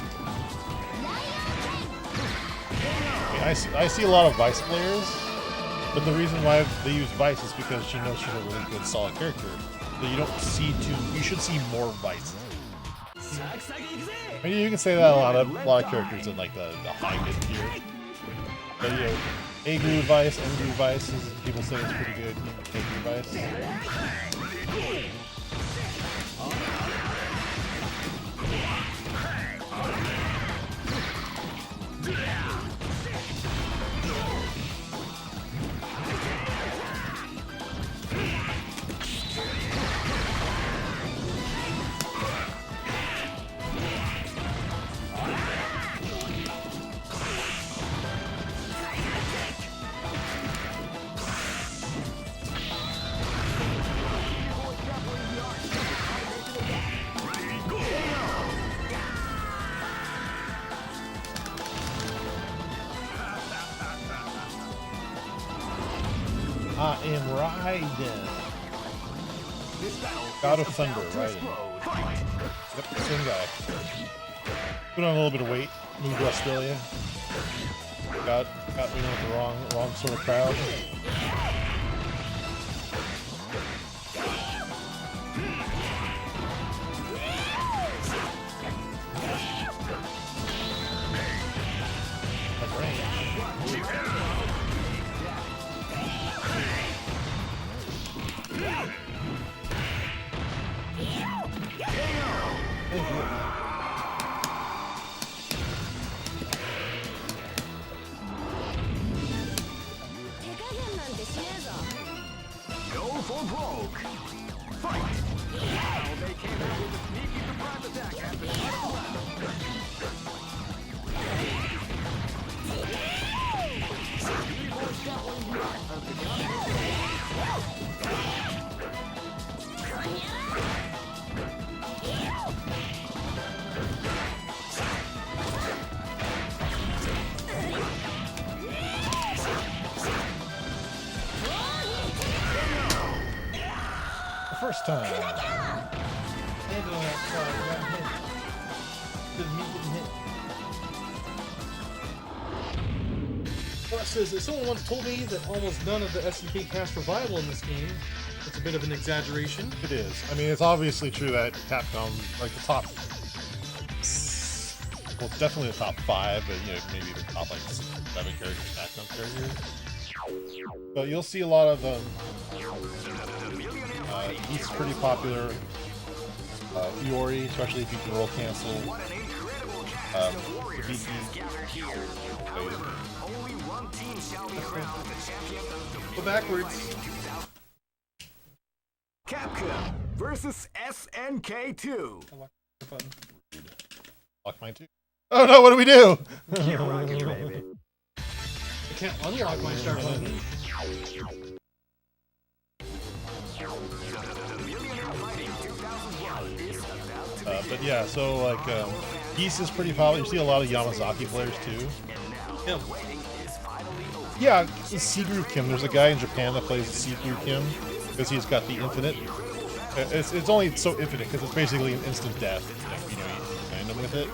I mean, I see a lot of Vice players, but the reason why they use Vice is because she knows she's a really good, solid character. So you don't see you should see more Vice. I mean, you can say that a lot of characters in like the high mid tier. But you know, A groove Vice, M groove Vice, people say it's pretty good. A groove Vice. I am Raiden. God of Thunder, Raiden. Yep, same guy. Put on a little bit of weight, moved to Australia. Got me with the wrong sort of crowd. That's range. time. Landed on that side. Got hit. Didn't mean getting hit. Well, it says that someone once told me that almost none of the SNK cast are viable in this game. It's a bit of an exaggeration. It is. I mean, it's obviously true that Capcom, like the top, well, definitely the top 5, but you know, maybe the top like 7 characters, Capcom characters. But you'll see a lot of them. He's pretty popular. Fiori, especially if you can roll cancel. Hibiki. Go backwards. Capcom versus SNK 2. I locked the button. Lock mine too. Oh no, what do we do? I can't unlock my start button. But yeah, so like Geese is pretty popular. You see a lot of Yamazaki players too. Him. Yeah, Siguru Kim. There's a guy in Japan that plays Siguru Kim because he's got the infinite. It's only so infinite because it's basically an instant death. You know, you land him with it.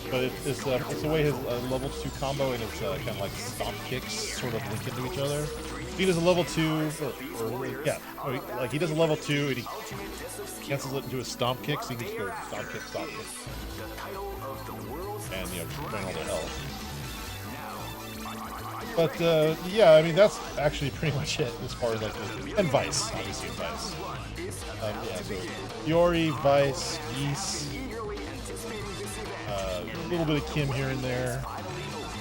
But it's the way his level 2 combo and it's kind of like stomp kicks sort of link into each other. He does a level 2, like he does a level 2 and he cancels it into a stomp kick, so you can just go stomp kick, and you know, drain all the health. But yeah, I mean that's actually pretty much it as far as like and Vice, obviously Vice. Yeah, so Fiori, Vice, Geese, a little bit of Kim here and there.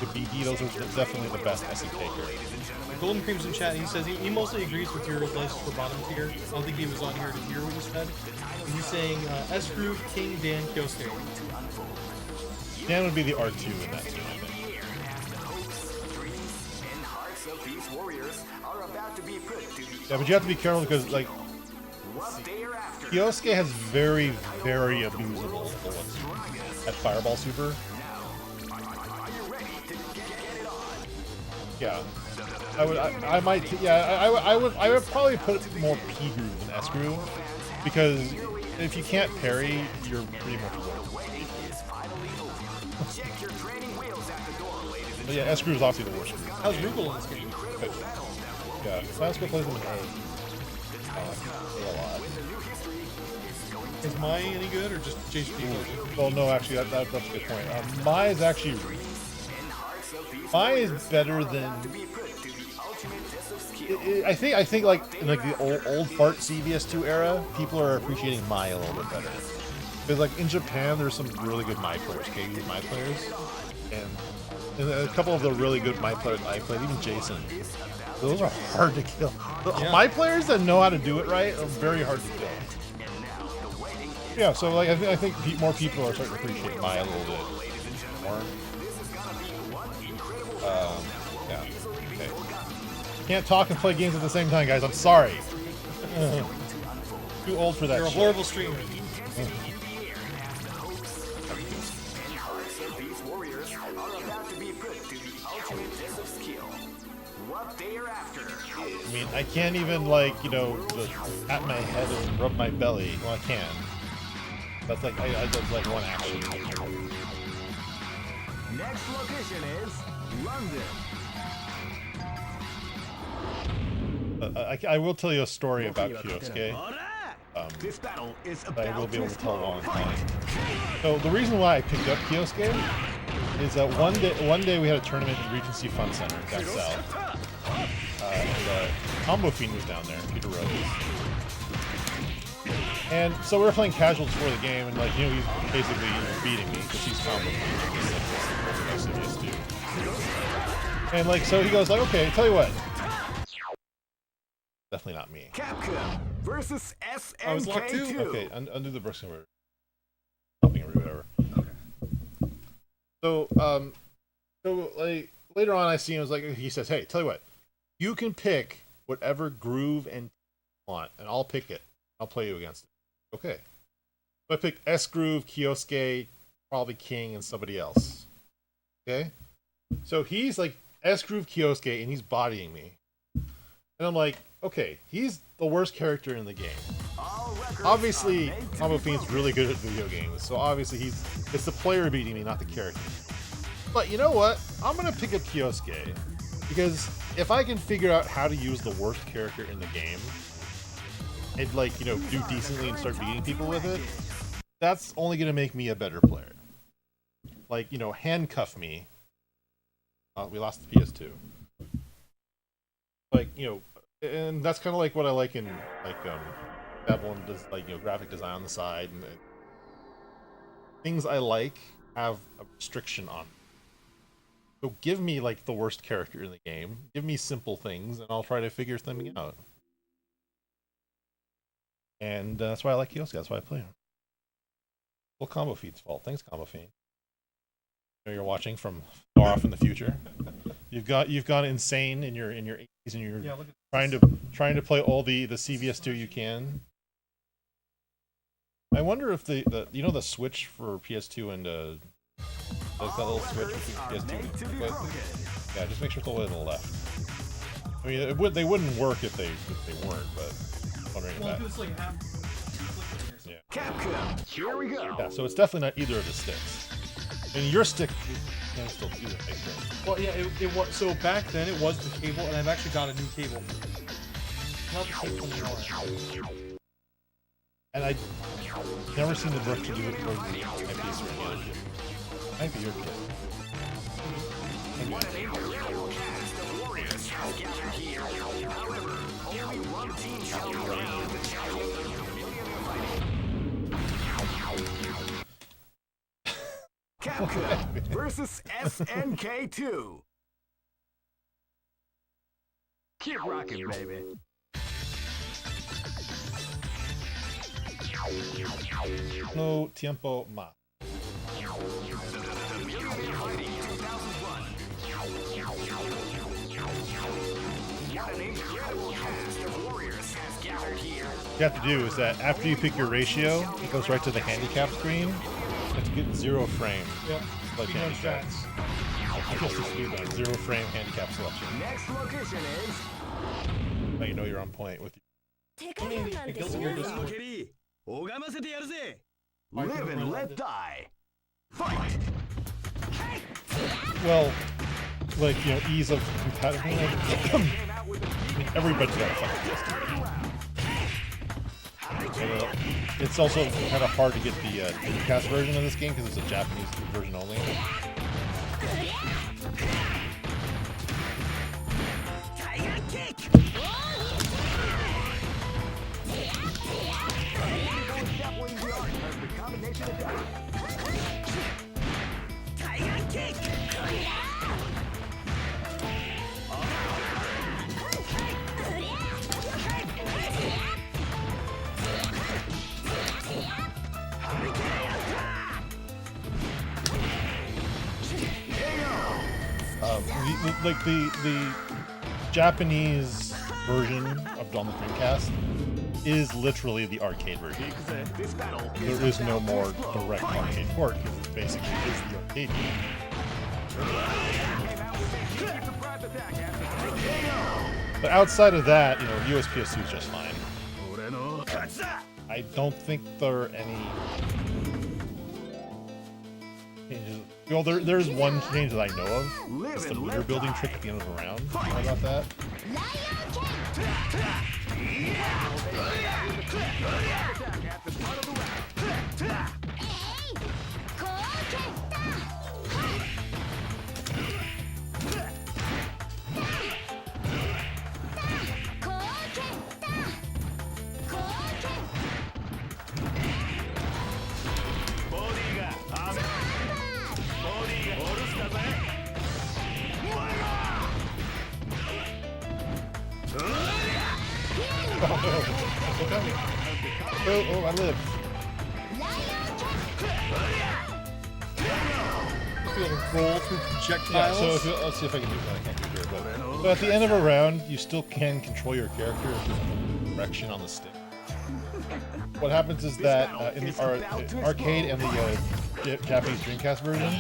Hibiki, those are definitely the best SNK characters. Golden Cream's in chat. He says he mostly agrees with your list for bottom tier. I don't think he was on here to hear what you said. He's saying S-Groove, King, Dan, Kyosuke. Dan would be the R2 in that team, I think. Yeah, but you have to be careful because, like, Kyosuke has very, very abusable bullets at Fireball Super. Yeah. I would probably put more P groove than S groove because if you can't parry, you're pretty much worse. But yeah, S groove is obviously the worst groove. How's Rugal in this game? But, yeah, Sasuke plays him a lot. Is Mai any good or just JP? Well, no, actually, that's a good point. Mai is actually Mai is better than. I think like in like the old fart CVS2 era, people are appreciating Mai a little bit better. Because like in Japan, there's some really good Mai players, KU Mai players, and a couple of the really good Mai players I played, even Jason. Those are hard to kill. Yeah. Mai players that know how to do it right are very hard to kill. Yeah, so like I think more people are starting to appreciate Mai a little bit more. Yeah. Okay. Can't talk and play games at the same time, guys. I'm sorry. Too old for that. You're a shit. horrible streamer. I mean, I can't even like pat my head and rub my belly. Well, I can. That's like I just like one action. Next location is London. I will tell you a story about Kyosuke. This battle is That I will about be able to tell a long fight. time. So the reason why I picked up Kyosuke is that one day we had a tournament in Regency Fun Center down south. And Combo Fiend was down there, Peter Rose. And so we were playing casuals before the game, and like he's basically beating me because he's Combo Fiend. He's like this dude. And like so he goes like, okay, tell you what. Definitely not me. Capcom versus I was locked too. SNK2. Okay, undo the bricks and stopping or whatever. So like later on, I see him. He says, "Hey, tell you what, you can pick whatever groove and you want, and I'll pick it. I'll play you against it." Okay. So I picked S Groove, Kyosuke, probably King, and somebody else. Okay. So he's like S Groove, Kyosuke, and he's bodying me, and I'm like, okay, he's the worst character in the game. obviously Combo Fiend's really good at video games, so obviously it's the player beating me, not the character. But you know what? I'm gonna pick up Kyosuke because if I can figure out how to use the worst character in the game and, like, you know, do decently and start beating people with it, that's only gonna make me a better player. Like, you know, handcuff me. We lost the PS2. Like, you know, and that's kind of like what I like in, like, Babylon does, like, you know, graphic design on the side, and things I like have a restriction on them. So give me, like, the worst character in the game. Give me simple things, and I'll try to figure something out. And that's why I like Kyosuke. That's why I play him. Well, Combo Feed's fault. Thanks, Combo Feed. You know, you're watching from far off in the future. You've gone insane in your 80s, and you're trying to play all the CVS2 you can. I wonder if the you know the switch for PS2 and that little switch between PS2 and PS2? Yeah, just make sure it's all the way to the left. I mean, they wouldn't work if they weren't, but I'm wondering if that. It's like half. Yeah. Capcom, here we go. Yeah, so it's definitely not either of the sticks. And your stick can still do the big thing. Well, yeah, it was. So back then it was the cable, and I've actually got a new cable. Not the cable anymore. And I've never seen the Brook to do it for my piece or any other shit. Might be your piece. What an incredible cast of warriors has gathered here. However, only one team shall be crowned the champion of Capcom versus SNK 2. Keep rocking, baby. No tiempo más. What you have to do is that after you pick your ratio, it goes right to the handicap screen. You have to get 0 frame. Yep. Like handicaps. Just to speed run, 0 frame handicap selection. Next location is. Now you know you're on point with you. Live and let die. Fight. Well, like, you know, ease of compatibility. Everybody's got a fucking PS2. It's also kind of hard to get the Dreamcast version of this game because it's a Japanese version only. Like the Japanese version of on the Dreamcast is literally the arcade version. There is no more direct arcade port because it basically is the arcade game. But outside of that, you know, US PS2 is just fine. I don't think there are any changes. Well, there's one change that I know of. It's the meter building trick at the end of the round. How about that? Oh, I live. Roll through projectiles. Yeah, so let's see if I can do that. I can't do it here, but at the end of a round, you still can control your character if there's no direction on the stick. What happens is that in the arcade and the Japanese Dreamcast version,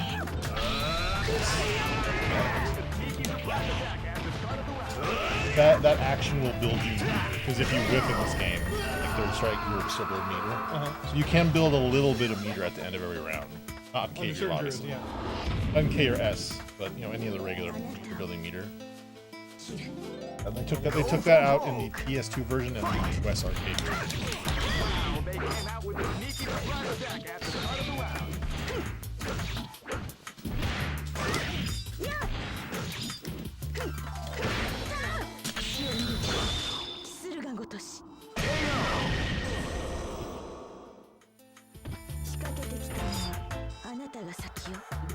that action will build you meter. Because if you whiff in this game, like Third Strike, you're still build meter. So you can build a little bit of meter at the end of every round. Not K, obviously. Not in K or S, but you know, any of the regular meter building meter. And they took that out in the PS2 version and the US arcade version. Wow, they came out with a sneaky surprise attack at the start of the round.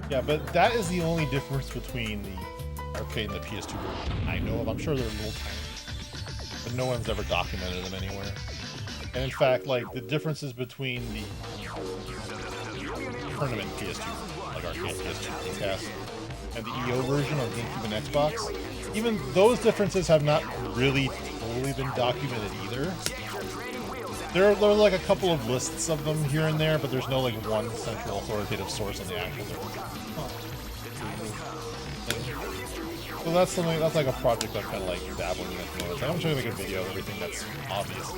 Yeah, but that is the only difference between the arcade and the PS2 version I know of. I'm sure they're a little tiny, but no one's ever documented them anywhere. And in fact, like, the differences between the tournament PS2, like arcade PS2 Dreamcast, and the EO version on GameCube and Xbox, even those differences have not really totally been documented either. There are like a couple of lists of them here and there, but there's no like one central authoritative source on the actual difference. So that's something, that's like a project I'm kind of like dabbling in at the moment. I'm trying to make a video of everything that's obvious.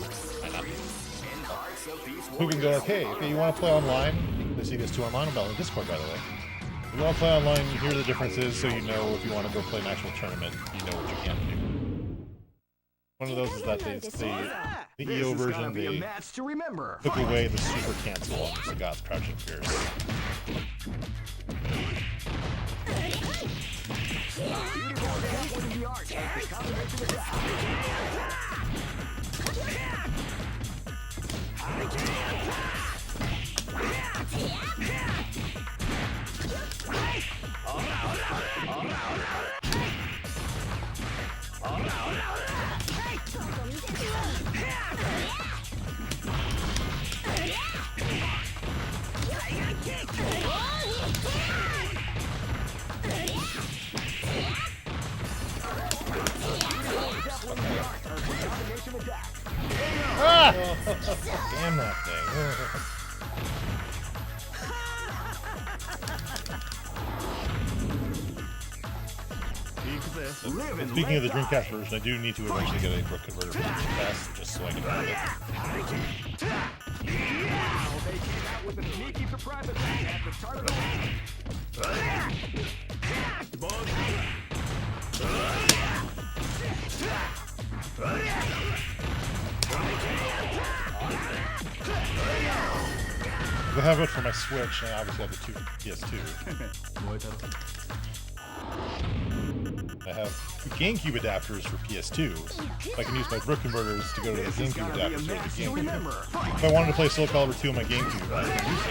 We can go like, hey, okay, you want to play online? They see this too online. I'm on Discord, by the way. If you want to play online, you hear the differences, so you know if you want to go play an actual tournament, you know what you can do. One of those is that the EO version, they took away the super cancel on the God's Crouching Fierce. Ah! Damn that thing. Speaking of the Dreamcast version, I do need to eventually get a Brook converter for the Dreamcast, just so I can have it. They came out with a sneaky surprise attack at the start of the round. I have it for my Switch, and I obviously have the PS2. I have two GameCube adapters for PS2. I can use my Brook converters to go to the GameCube adapters for the GameCube. If I wanted to play Soul Calibur 2 on my GameCube, I can do so.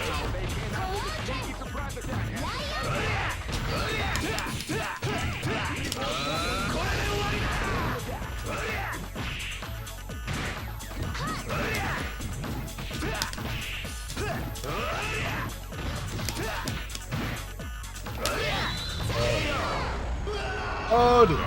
Oh dear.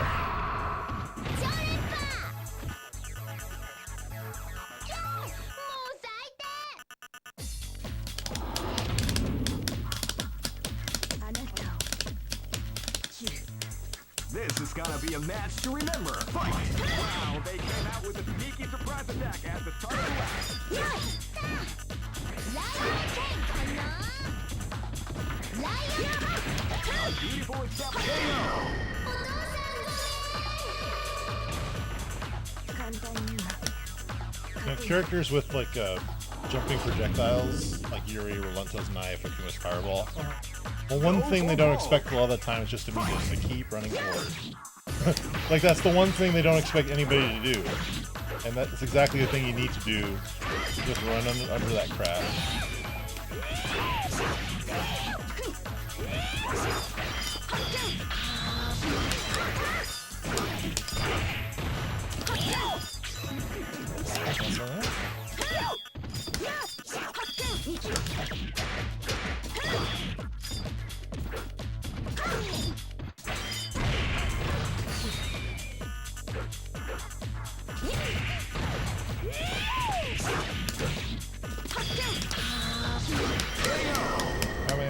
This is gonna be a match to remember. Fight! Wow, they came out with a sneaky surprise attack at the start of the round. A beautiful example. You know, characters with like jumping projectiles, like Yuri, Relento's Knife, or Kuma's Fireball. Well, one thing they don't expect a lot of the time is just to be just to keep running forward. Like that's the one thing they don't expect anybody to do, and that's exactly the thing you need to do. Just run under that crash.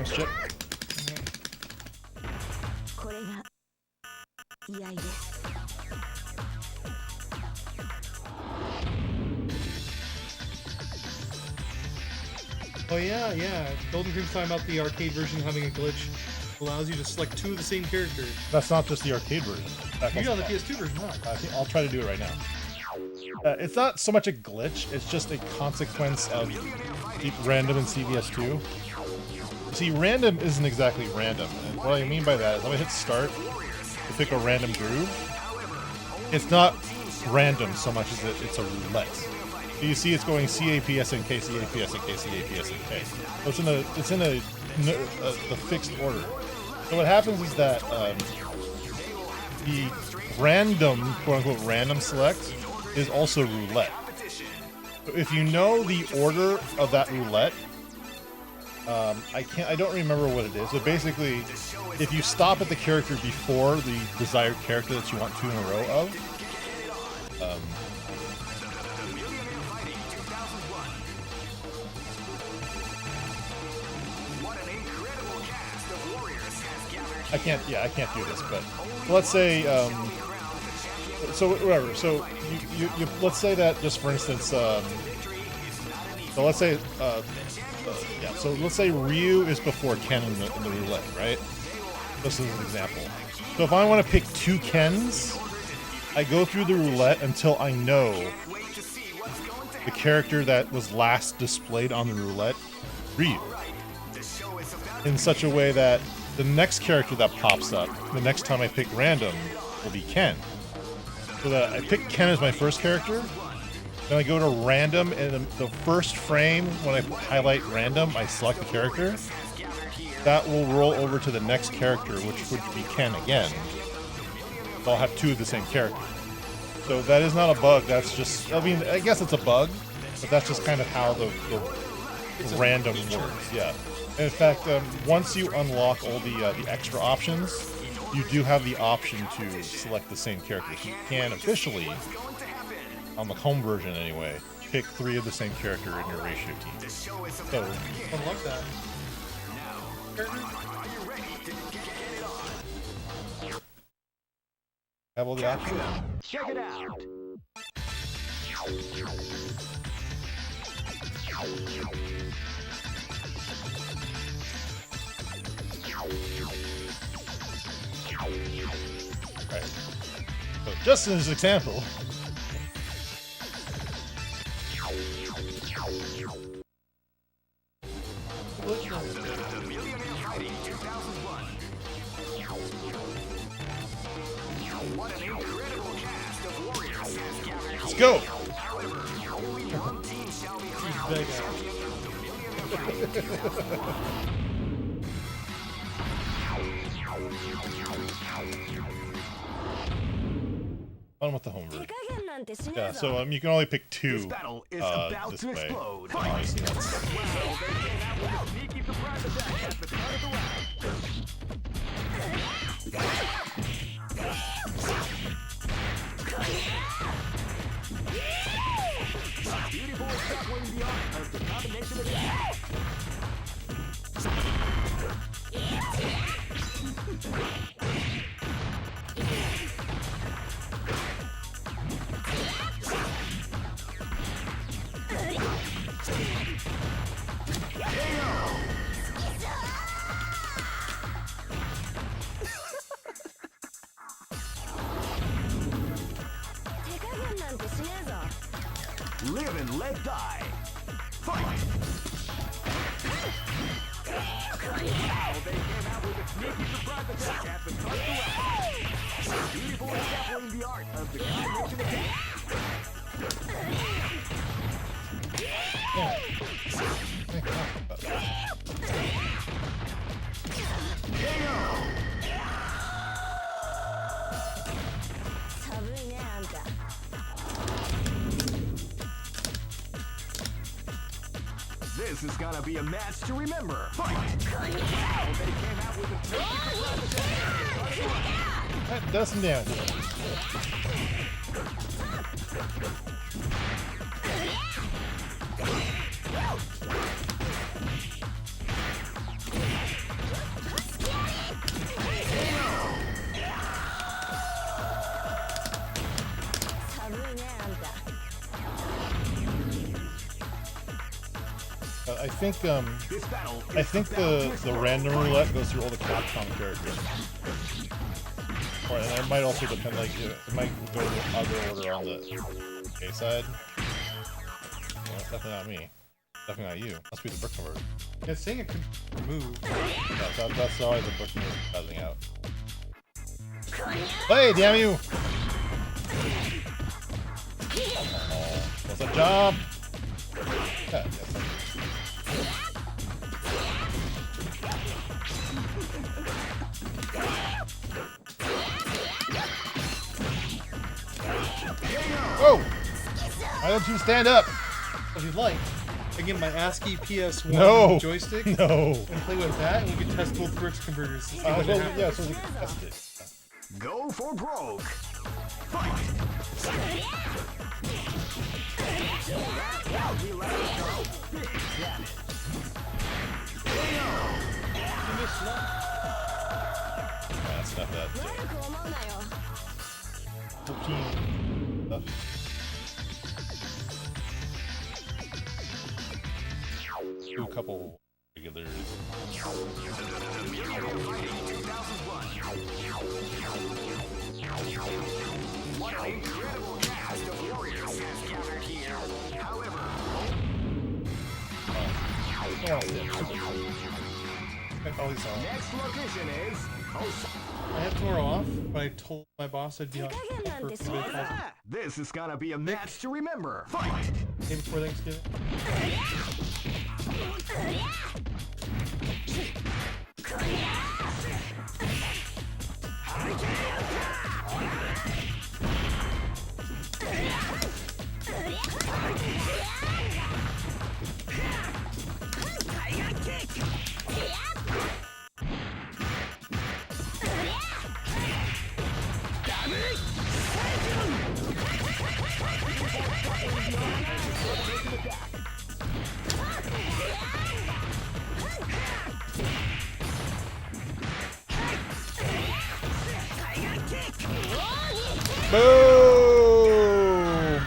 Shit. yeah. Golden Cream's talking about the arcade version having a glitch. Allows you to select 2 of the same character. That's not just the arcade version. You got the PS2 version, huh? I think I'll try to do it right now. It's not so much a glitch, it's just a consequence of random in CVS2. See, random isn't exactly random, and what I mean by that is when I hit start to pick a random groove, it's not random so much as it's a roulette. So you see it's going CAP, SNK, CAP, SNK, CAP, SNK. So it's in a fixed order. So what happens is that the random, quote-unquote, random select is also roulette. So if you know the order of that roulette, I don't remember what it is, but basically, if you stop at the character before the desired character that you want 2 in a row of, I can't do this, but let's say, so whatever. So you let's say that just for instance, so let's say, yeah. So let's say Ryu is before Ken in the roulette, right? This is an example. So if I want to pick 2 Kens, I go through the roulette until I know the character that was last displayed on the roulette, Ryu, in such a way that the next character that pops up, the next time I pick random, will be Ken. So that I pick Ken as my first character, then I go to random, and the first frame, when I highlight random, I select the character. That will roll over to the next character, which would be Ken again. So I'll have 2 of the same character. So that is not a bug, that's just, I mean, I guess it's a bug, but that's just kind of how the random works, yeah. In fact, once you unlock all the extra options, you do have the option to select the same character. So you can officially, on the home version anyway, pick 3 of the same character in your ratio team. So, Unlock that. have all the options. Check it out. Right. So just as an example, let's go. Fun with the home version. Yeah, so you can only pick 2 This battle is about this to way. explode. Obviously, that's Well, they came out with a sneaky surprise attack at the start of the round. Beautiful tackling the art of the combination attack. Live and let die. Fight! Now they came out with a sneaky surprise attack at the start of the round. Beautiful tackling the art of the combination attack. This is gonna be a match to remember. Fight! Now they came out with a sneaky surprise attack. that does some damage. This battle I is think about the random roulette goes through all the Capcom characters. Or, and it might also depend, like, it might go to other order on the A side. Well, that's definitely not me. Definitely not you. Must be the brick converter. Yeah, saying it could move. That's always the brick converter buzzing out. Hey, damn you! Oh, what's that jump? Yeah, yes. Whoa! Why don't you stand up? If you'd like, I get my ASCII PS1 No. joystick No. and play with that, and we can test both bricks converters to see what Well, happens. yeah, so we can test it. go for broke. Fight! We let it go. Big damage. That's not that. 悪く思うなよ Stuff. Do a couple regulars. What an incredible cast of warriors has gathered here. However, next location is Osaka. I have tomorrow off, but I told my boss I'd be on for a few days This is gonna be a match to remember. Fight! day before Thanksgiving. Boom!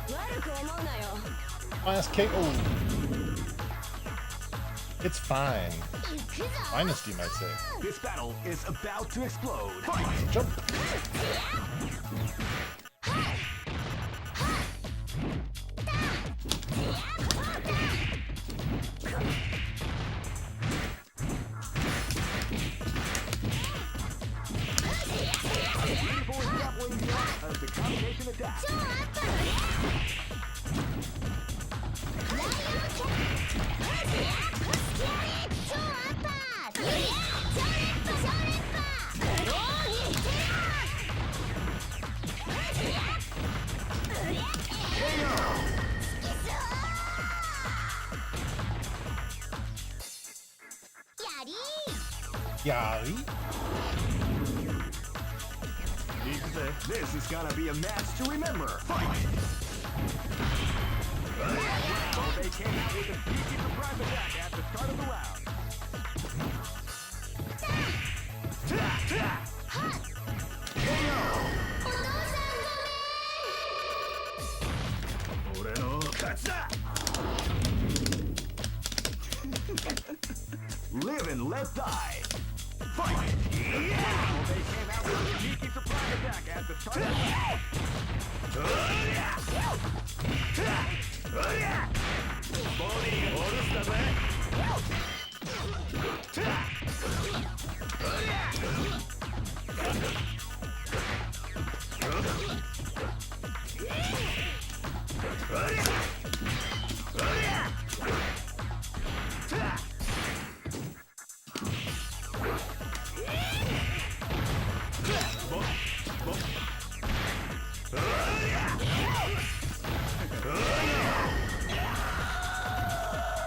悪く思うなよ Last KO. It's fine. 行くぞ Finest, you might say. This battle is about to explode. Fight! Jump. Beautiful grappling block of the combination attack. 超アッパーライオンキャッ超アッパー超連覇おーに やり Yari. This is gonna be a match to remember. Fight! Well, they came out with a sneaky surprise attack at the start of the round. Live and let die. Fight! Well, they came out with a sneaky surprise attack at the start of the round.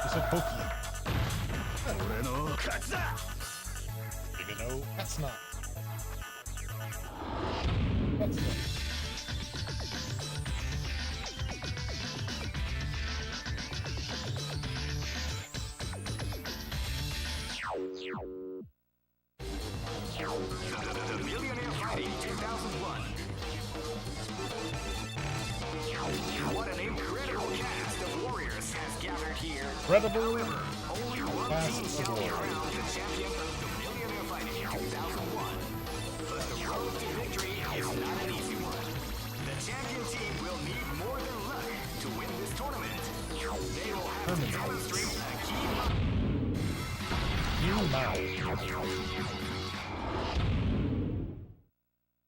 You're so pokey. Big no, that's not. That's not. The Millionaire Fighting 2001. What an incredible cast of warriors incredible fast award.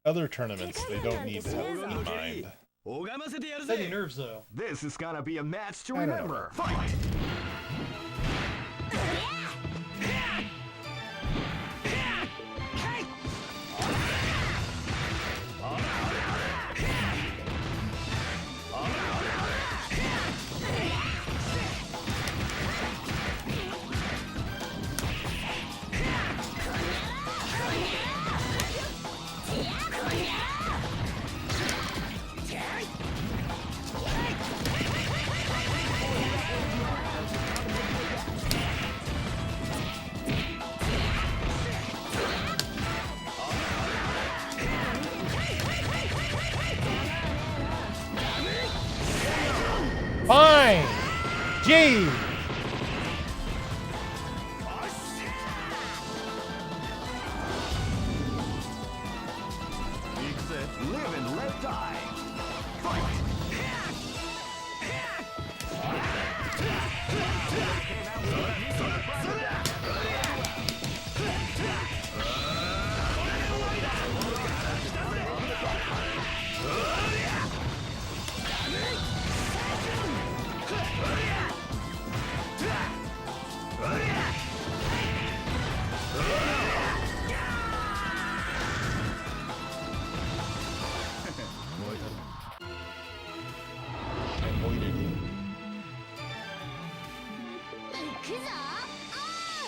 Other tournaments, they don't need to have it in mind. Steady nerves though. This is gonna be a match to I don't know. remember. Fight! Fine! Gee! Live and let die. Fight!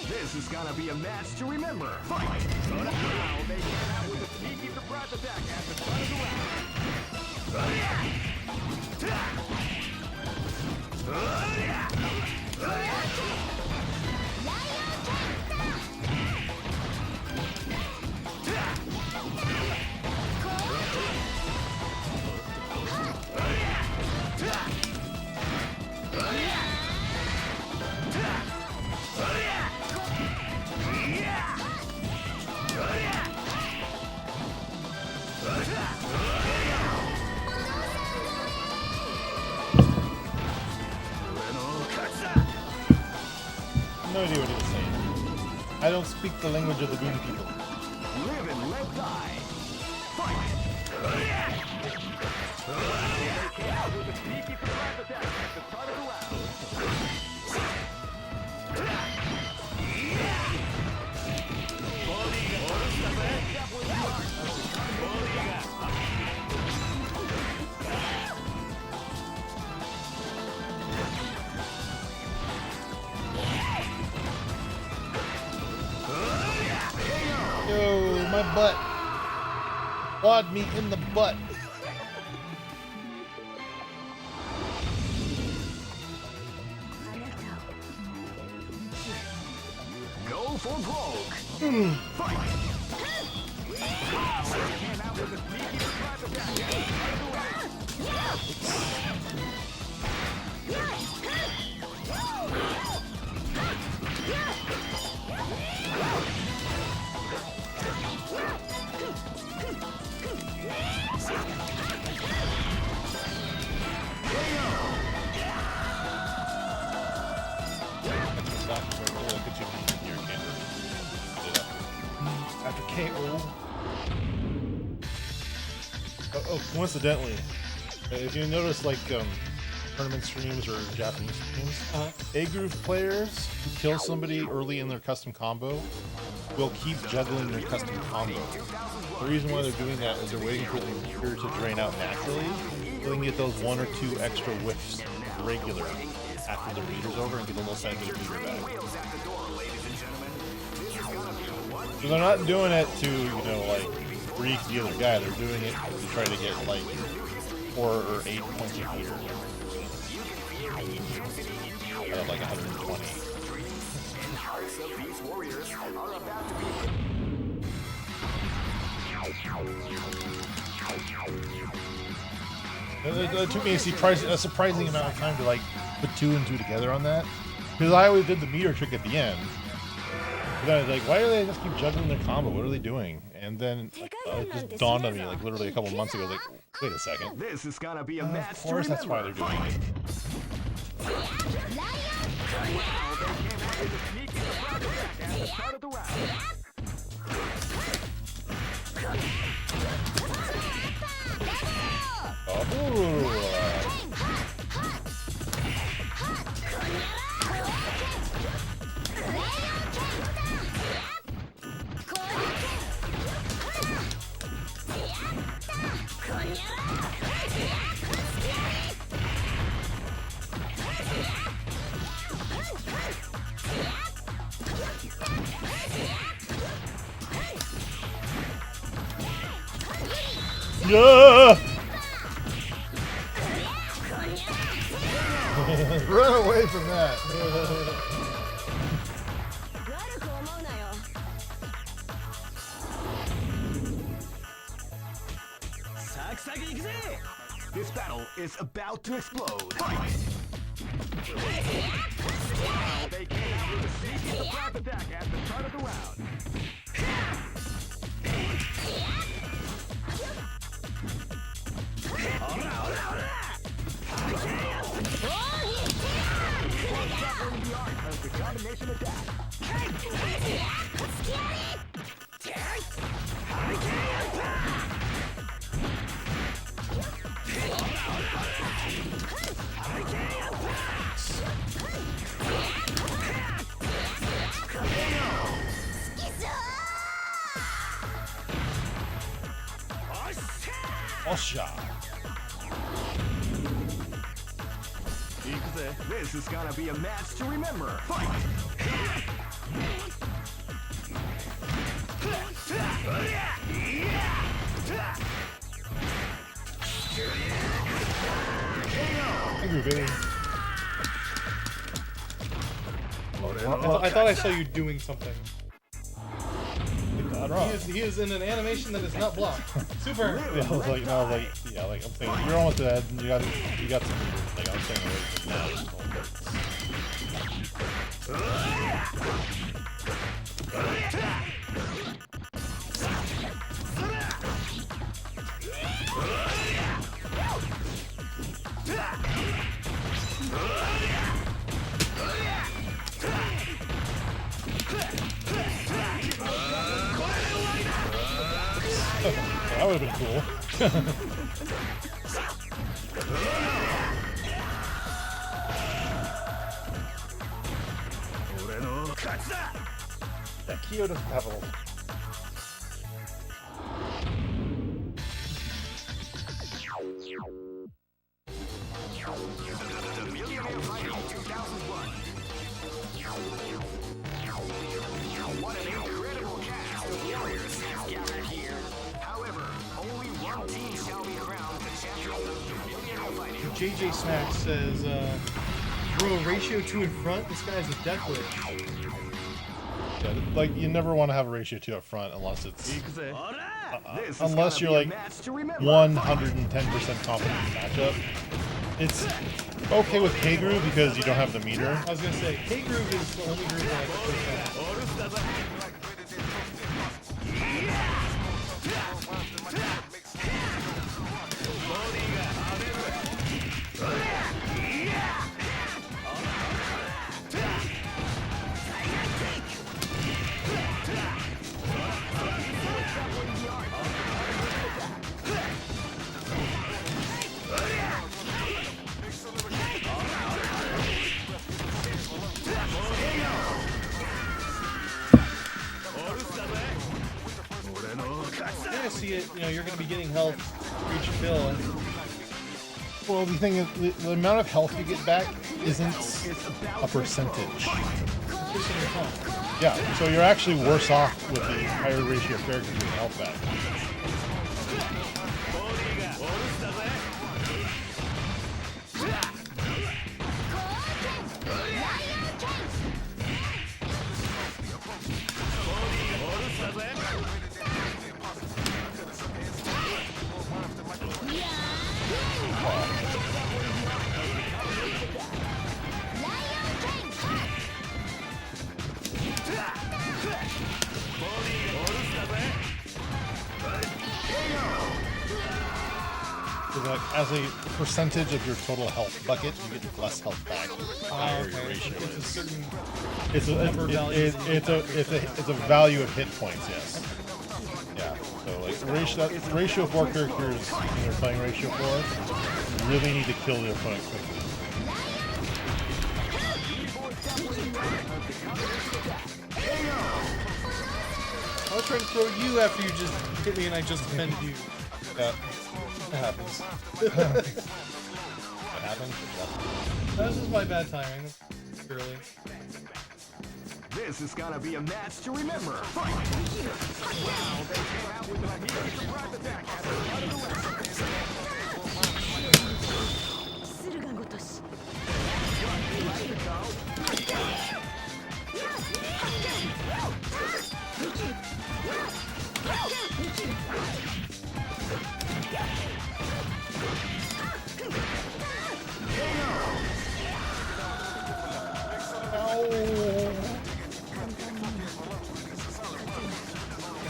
This is gonna be a match to remember. Fight! Now they came out with a sneaky surprise attack at the start of the No idea what he was saying. I don't speak the language of the Boon people. Live and let die. Fight! They came out with a sneaky surprise attack at the start of the round. Yo, my butt. Wad me in the butt. Go for broke. Fight! They came out with a sneaky surprise attack at the start of the round. After KO. Oh, coincidentally, if you notice, like tournament streams or Japanese streams, A group players who kill somebody early in their custom combo will keep juggling their custom combo. The reason why they're doing that is they're waiting for the meter to drain out naturally, so they can get those 1 or 2 extra whiffs regular after the meter's over and get a little side of the meter back. So they're not doing it to, like, freak the other guy. They're doing it to try to get, like, 4 or 8 points of meter. Out of, like, 120. It took me a surprising amount of time to, like, put 2 and 2 together on that. Because I always did the meter trick at the end. But then I was like, why do they just keep juggling their combo? What are they doing? And then like, it just dawned on me, like literally a couple months ago, like, wait a second. This is gonna be a match Of course, that's why they're doing it. Yeah! Run away from that. This battle is about to explode. Fight! They came out with a sneaky surprise attack at the start of the round. Suffering the art of the combination attack. All shot. This is gonna be a match to remember. Fight! Thank you, baby. I thought I saw you doing something. I don't know. He is in an animation that is not blocked. Super. Yeah, I was like, no, like, yeah, like I'm saying, you're almost dead. And you got some. Like I'm saying, right now, it's all hurts. That would have been cool. Yeah, Kyo doesn't have a... The Millionaire Fighting 2001. What an incredible cast of warriors has gathered here. However, only one team shall be crowned the champion of the Millionaire Fighting. JJ Smack says, bro, ratio 2 in front? This guy's a death wish. Yeah, like, you never want to have a ratio 2 up front unless it's... This is unless gonna you're be a like match to remember. 110% confident in the matchup. It's okay with K-Groove because you don't have the meter. I was gonna say, K-Groove is the only groove that I can push on. You're gonna see it, you know, you're gonna be getting health for each fill. Well, the thing is, the amount of health you get back isn't a percentage. Yeah, so you're actually worse off with the higher ratio of characters getting health back. like, as a percentage of your total health bucket, you get less health back. The higher your ratio It's a is. certain It's number value. a value of hit points, yes. Yeah. So like ratio 4 characters in their playing ratio 4 really need to kill the opponent quickly. I was trying to throw you after you just hit me and I just defended you. That happens. That happens. That was just my bad timing. Early. This is gonna be a match to remember. Fight! Wow, they came out with an immediate surprise attack at the start of the round. 駿河ごとし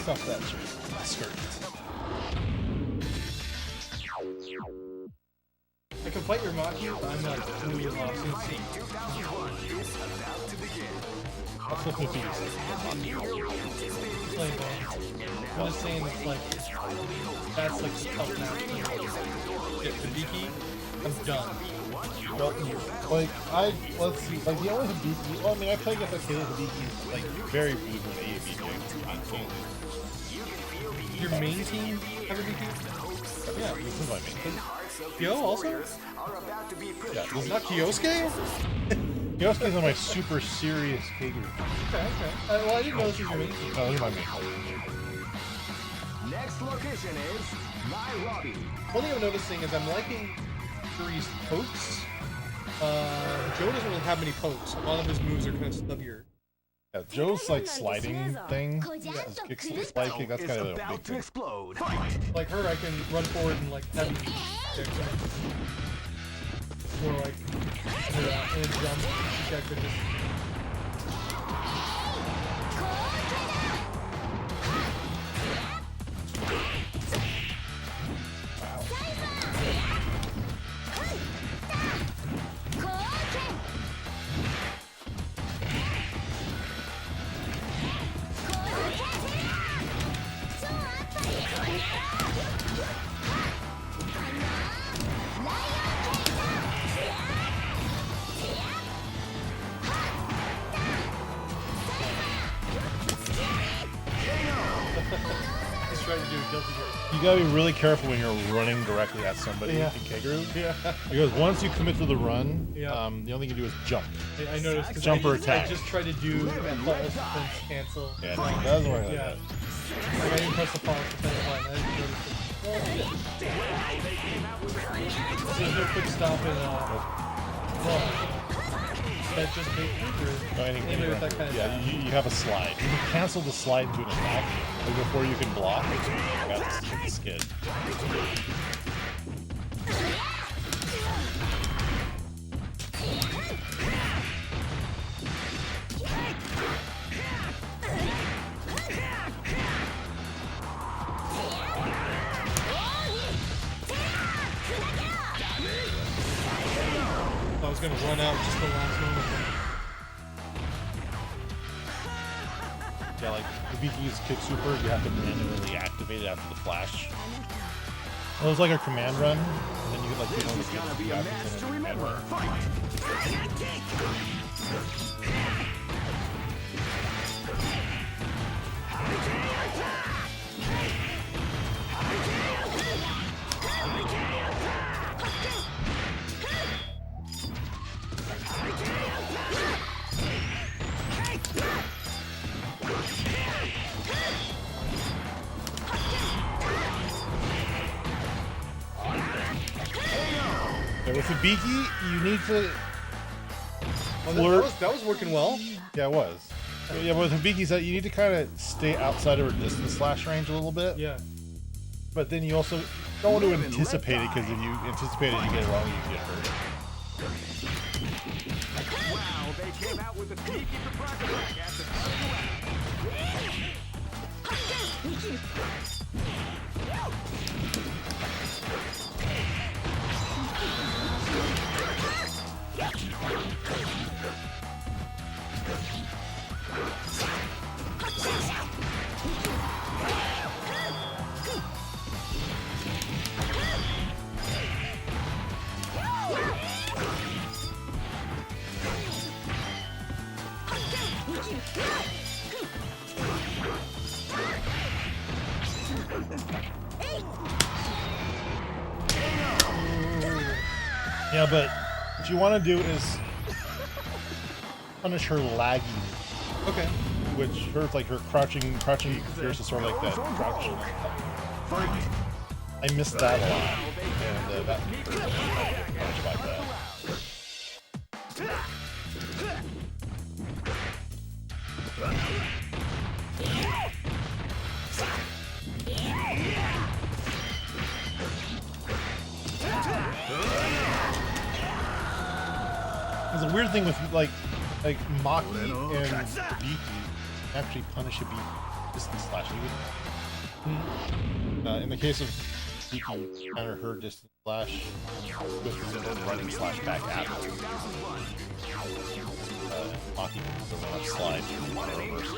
Stop that skirt. I can fight your Maki, but I'm not really lost in sync. That's what it is. Like, I'm just saying it's like, that's like the tough match. Get Hibiki, I'm done. Well, like let's see, like the only Hibiki. Well, I mean, I play against like Kayla Hibiki, like very blue with AAB. Your main team have Hibiki? Yeah, this is my main team. Kyo also? Yeah, this is Not Kyosuke? Yosuke's on my super serious K group. Okay. Well, I didn't know this was your main team. No, this is my main team. Next location is Nairobi. One thing I'm noticing is I'm liking Yuri's pokes. Joe doesn't really have many pokes. A lot of his moves are kind of stubbier. Yeah, Joe's like sliding thing, his kick slide kick, that's kind of a big About to thing. explode. Fight! Like her, I can run forward and like have kick. Or like in a jump, I could just. He's trying to do a guilty gear. You gotta be really careful when you're running directly at somebody Yeah. in K group. Yeah. Because once you commit to the run, Yeah. the only thing you do is jump. I noticed because Jumper attack. I just tried to do a false defense cancel. Yeah, it doesn't work like Yeah. that. Like I didn't press the false defense button. I didn't notice it. There's no quick stop in run. That just made maybe with that kind of yeah, you have a slide. You can cancel the slide into an attack, but before you can block, you got to hit the skid. I was gonna run out just the last moment. Yeah, like Hibiki's kick super, you have to manually activate it after the flash. Well, it's like a command run, and then you get like This is gonna be a match to remember. Fight! Yeah, with Hibiki, you need to That was working well. Yeah, it was. Yeah, but with Hibiki's that you need to kind of stay outside of her distance slash range a little bit. Yeah. But then you also don't want to anticipate it, because if you anticipate it, you get it wrong, you get hurt. Wow, they came out with a sneaky surprise attack at the start of the round. Yeah, but what you want to do is punish her lagging, Okay. which her like her crouching appears to sort of like that crouch. I missed that a lot, and that punished like that. There's a weird thing with like Maki and Hibiki actually punish Hibiki distance slash even. In the case of Hibiki, counter her distance slash with the running slash back at her. Maki can go left slide reverse.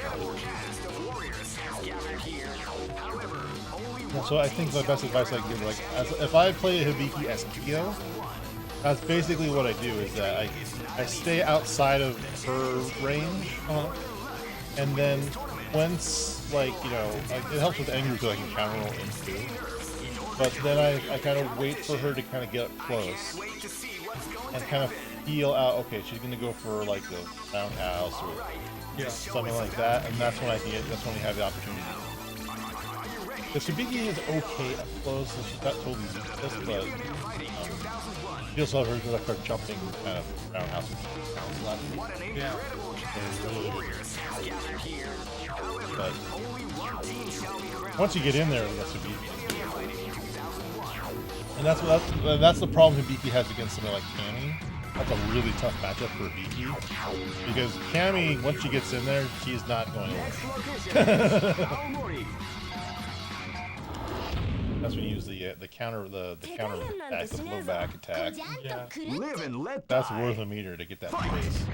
So I think the best advice I can give, like, if I play Hibiki as Kyo, that's basically what I do. Is that I stay outside of her range, and then once, like, you know, it helps with anger because I can counter roll in too. But then I kind of wait for her to kind of get up close and kind of feel out. Okay, she's gonna go for like the roundhouse or something like that, and that's when I can get. That's when we have the opportunity. The Hibiki is okay up close, so she's not totally useless, but you also have her start jumping kind of roundhouse and Yeah. But once you get in there, that's Hibiki. And that's the problem Hibiki has against somebody like Cammy. That's a really tough matchup for Hibiki. Because Cammy, once she gets in there, she's not going away. That's when you use the counter back, the blow back attack. Yeah. Live and let That's die. worth a meter to get that space.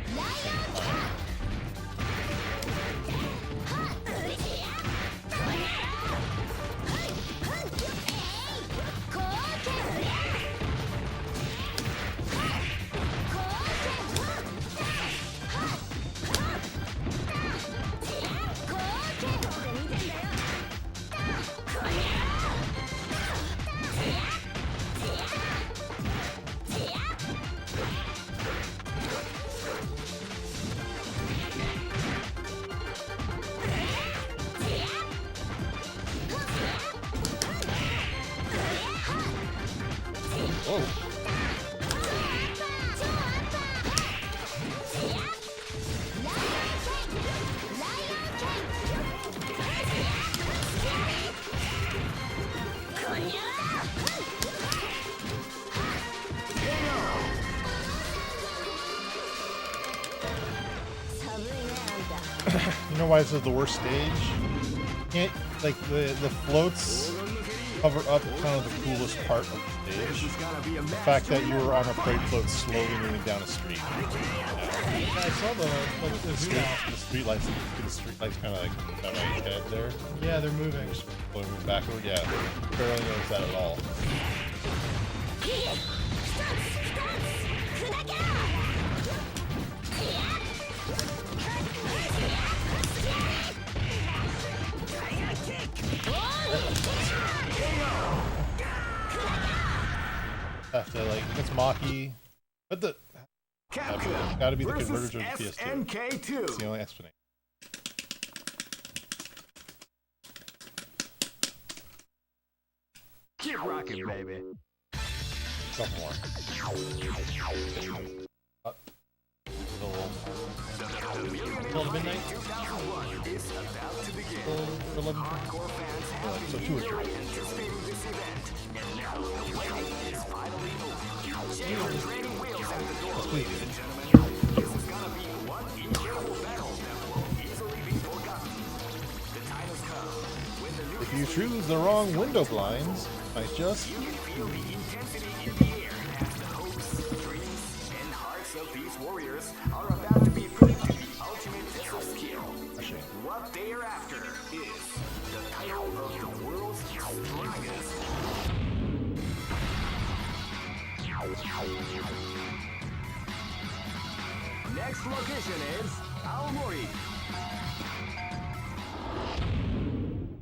You know why this is the worst stage? Can't, like, the floats cover up kind of the coolest part of the stage. The fact that you were on a parade float slowly moving down a street. I saw the street lights kind of like on my head there. Yeah, they're moving. Moving backward, yeah. Barely noticed that at all. Have to, like, it's Maki, but the gotta be the converter of the PS2. SNK2. It's the only explanation. Keep rocking, baby. Couple more. Till midnight. Till 11. So 2 or 3. Let's please do it. If you choose the wrong window blinds, might just Feel the intensity in the air as the hopes, dreams, and hearts of these warriors are about to be put into the ultimate test of skill. What they are after is the title of the world's strongest. Next location is Aomori.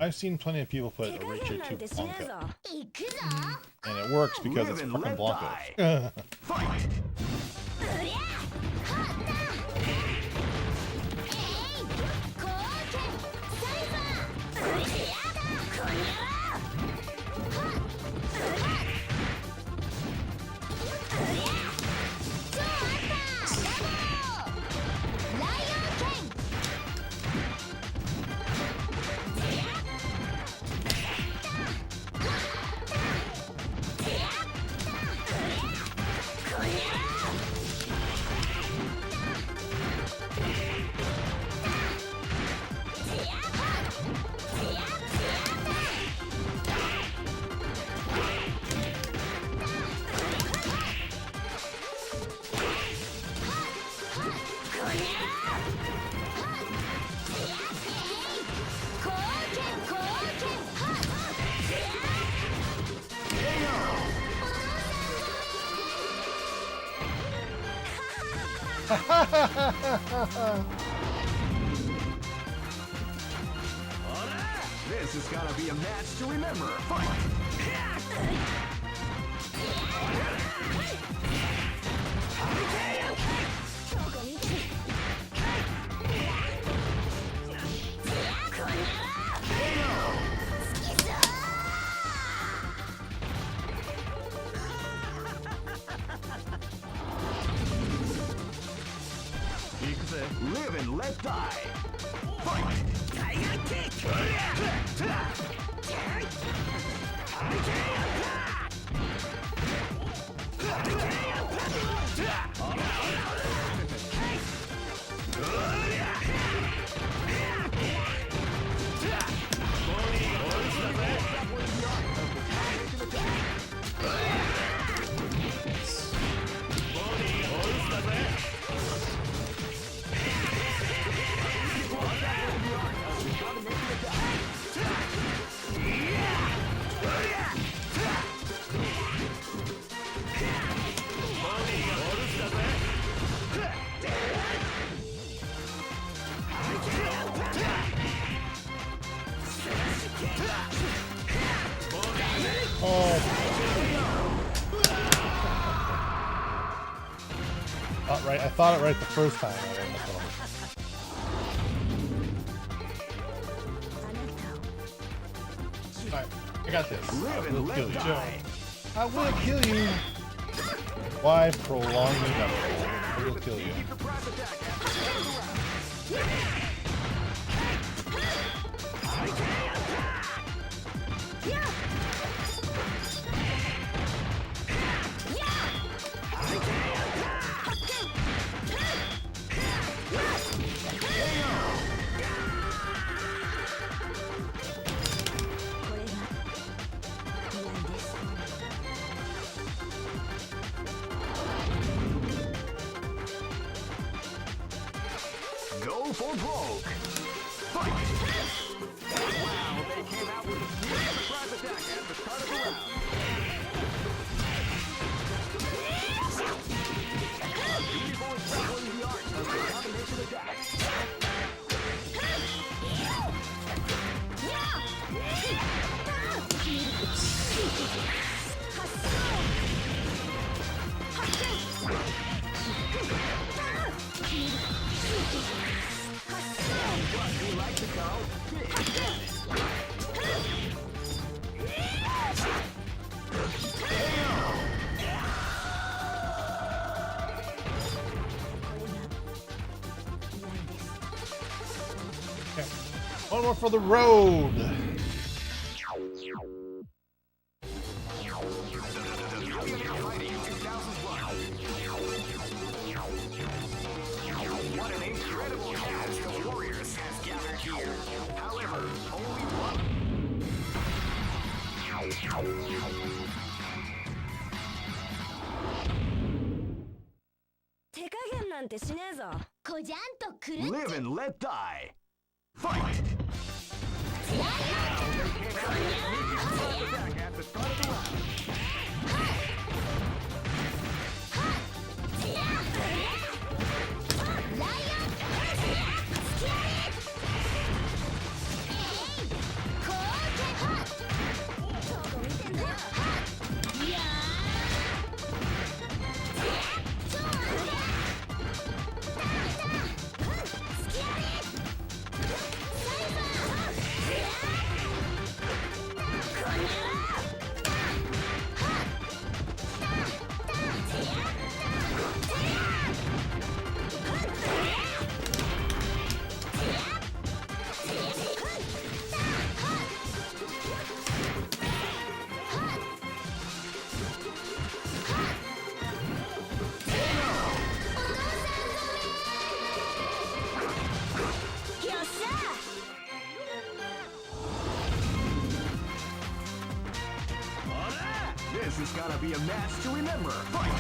I've seen plenty of people put a Reacher to Blanca. And it works because it's fucking Blanca. Fight! This is gonna be a match to remember. Fight! Live and let die. Fight! Tiger kick! I thought it right the first time. Alright, I got this. I will kill you. I will kill you. Why prolong the battle? I will kill you. Go for broke. Fight! Wow, they came out with a huge surprise attack at the start of the round. Beautiful is juggling the art of the combination attack. You like to go Okay. One more for the road. What an incredible cast of warriors has gathered here. However, only one. 手加減なんてしねえぞ。こじゃんとくるっ Live and let die. Fight! At the start of the round. This is gonna be a match to remember. Fight!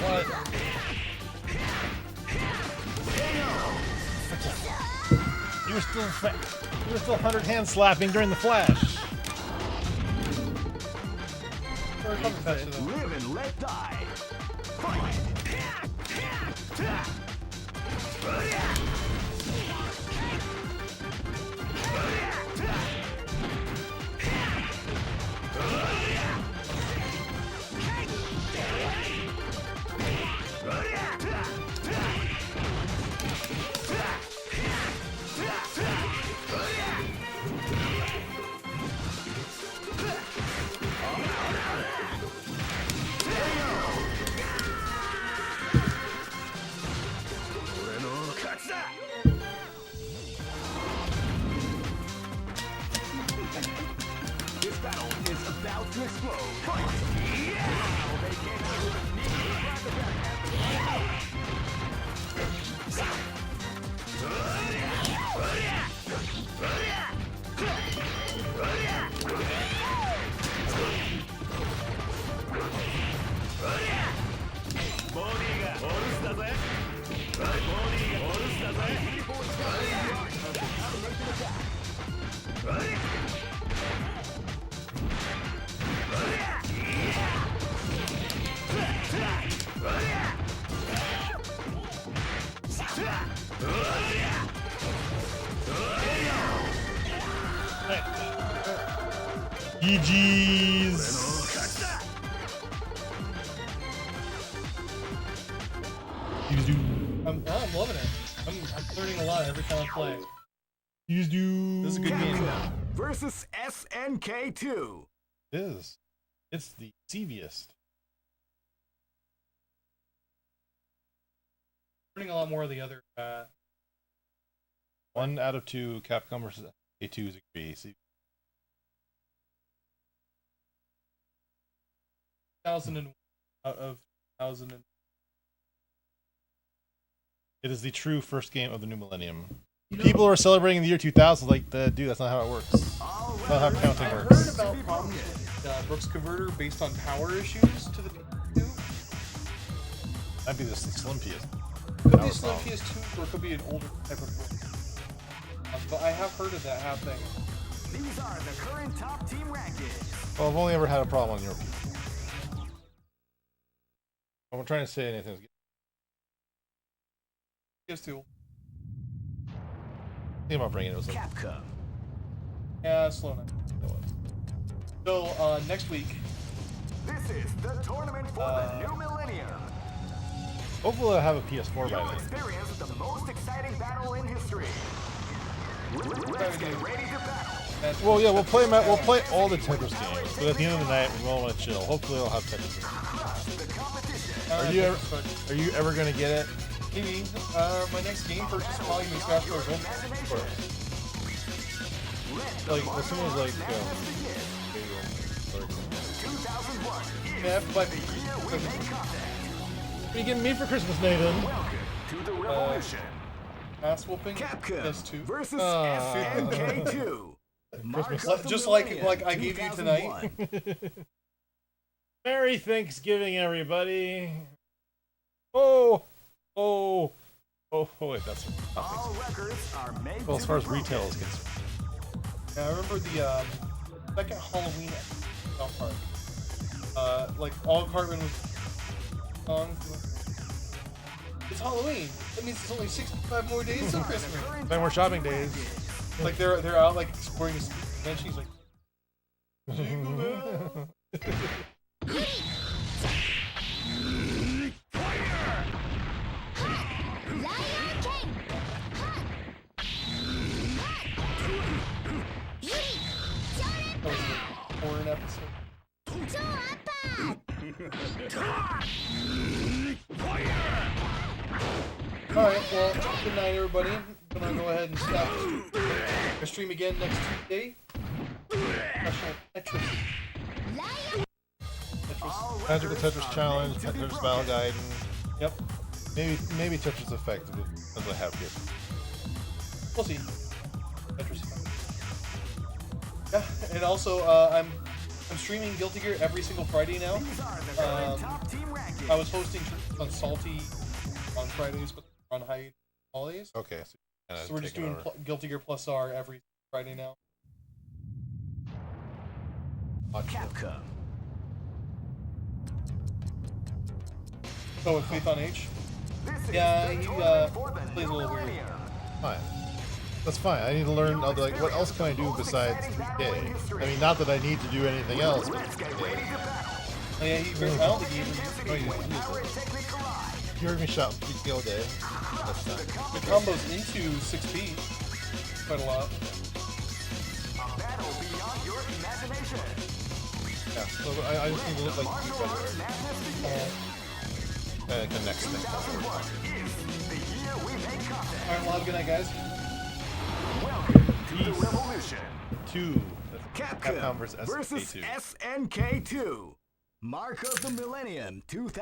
What? You were still 100 hand slapping during the flash. Live and let die. Fight! This battle is about to explode. Fight! GG's. I'm loving it. I'm learning a lot every time I play. This This is a good game. Versus SNK2. It is. It's the seviest. Learning a lot more of the other. 1 out of 2 Capcom versus SNK2 is a great. 2001 out of 2000. It is the true first game of the new millennium. People are celebrating the year 2000 like, dude, that's not how it works. That's not how counting I heard works. about problems with Brooks Converter based on power issues to the PS2. Might be the Slim PS. Could be a Slim PS2 or it could be an older type of Brooks. But I have heard of that happening. These are the current top team rankings. Well, I've only ever had a problem on your PC. I'm trying to say anything. PS2. Think about bringing it. It was like, Capcom. Yeah, slow now. So, next week. This is the tournament for the new millennium. hopefully I'll have a PS4 You'll by then. experience the most exciting battle in history. Let's get ready to battle. Well, yeah, we'll play all the Tetris games, but at the end of the night, we all want to chill. Hopefully, I'll have Tetris. Are you ever gonna get it? Maybe. My next game purchase will probably be Smash Bros. Ultimate. Like, as soon as like, Yeah, but what are you getting me for Christmas, Nathan? To the revolution. ass whooping. Capcom PS2. versus SNK2. Just like I gave you tonight. Merry Thanksgiving, everybody! Wait, that's All records are made well, as far as retail is concerned. Yeah, I remember the second Halloween at South Park. Like all Cartman was songs. It's Halloween. That means it's only 65 more days till Christmas. 10 more shopping days. Like they're out like exploring the streets, and then she's like, that was the porn episode. Alright, well, good night everybody. I'm gonna go ahead and stop this. I stream again next Tuesday. Professional Tetris. Magical Tetris Challenge, Tetris Battle Guide, Yep. maybe Tetris Effect as I have here. We'll see. Tetris. Yeah, and also I'm streaming Guilty Gear every single Friday now. I was hosting on Salty on Fridays, but on Height holidays. Okay. So we're just doing Guilty Gear Plus R every Friday now. Capcom. So with Faith on H? Yeah, he plays a little weird. Fine. That's fine. I need to learn other, like, what else can I do besides 3K? I mean, not that I need to do anything else, but 3K. Oh yeah, he I don't think he even You heard me shout 3K all day. That's fine. the combos into 6P quite a lot. Yeah, so I just need to look like the next thing. Alright, well, have a good night, guys. Revolution. 2. Capcom versus versus SNK2. SNK2. Mark of the Millennium 2000.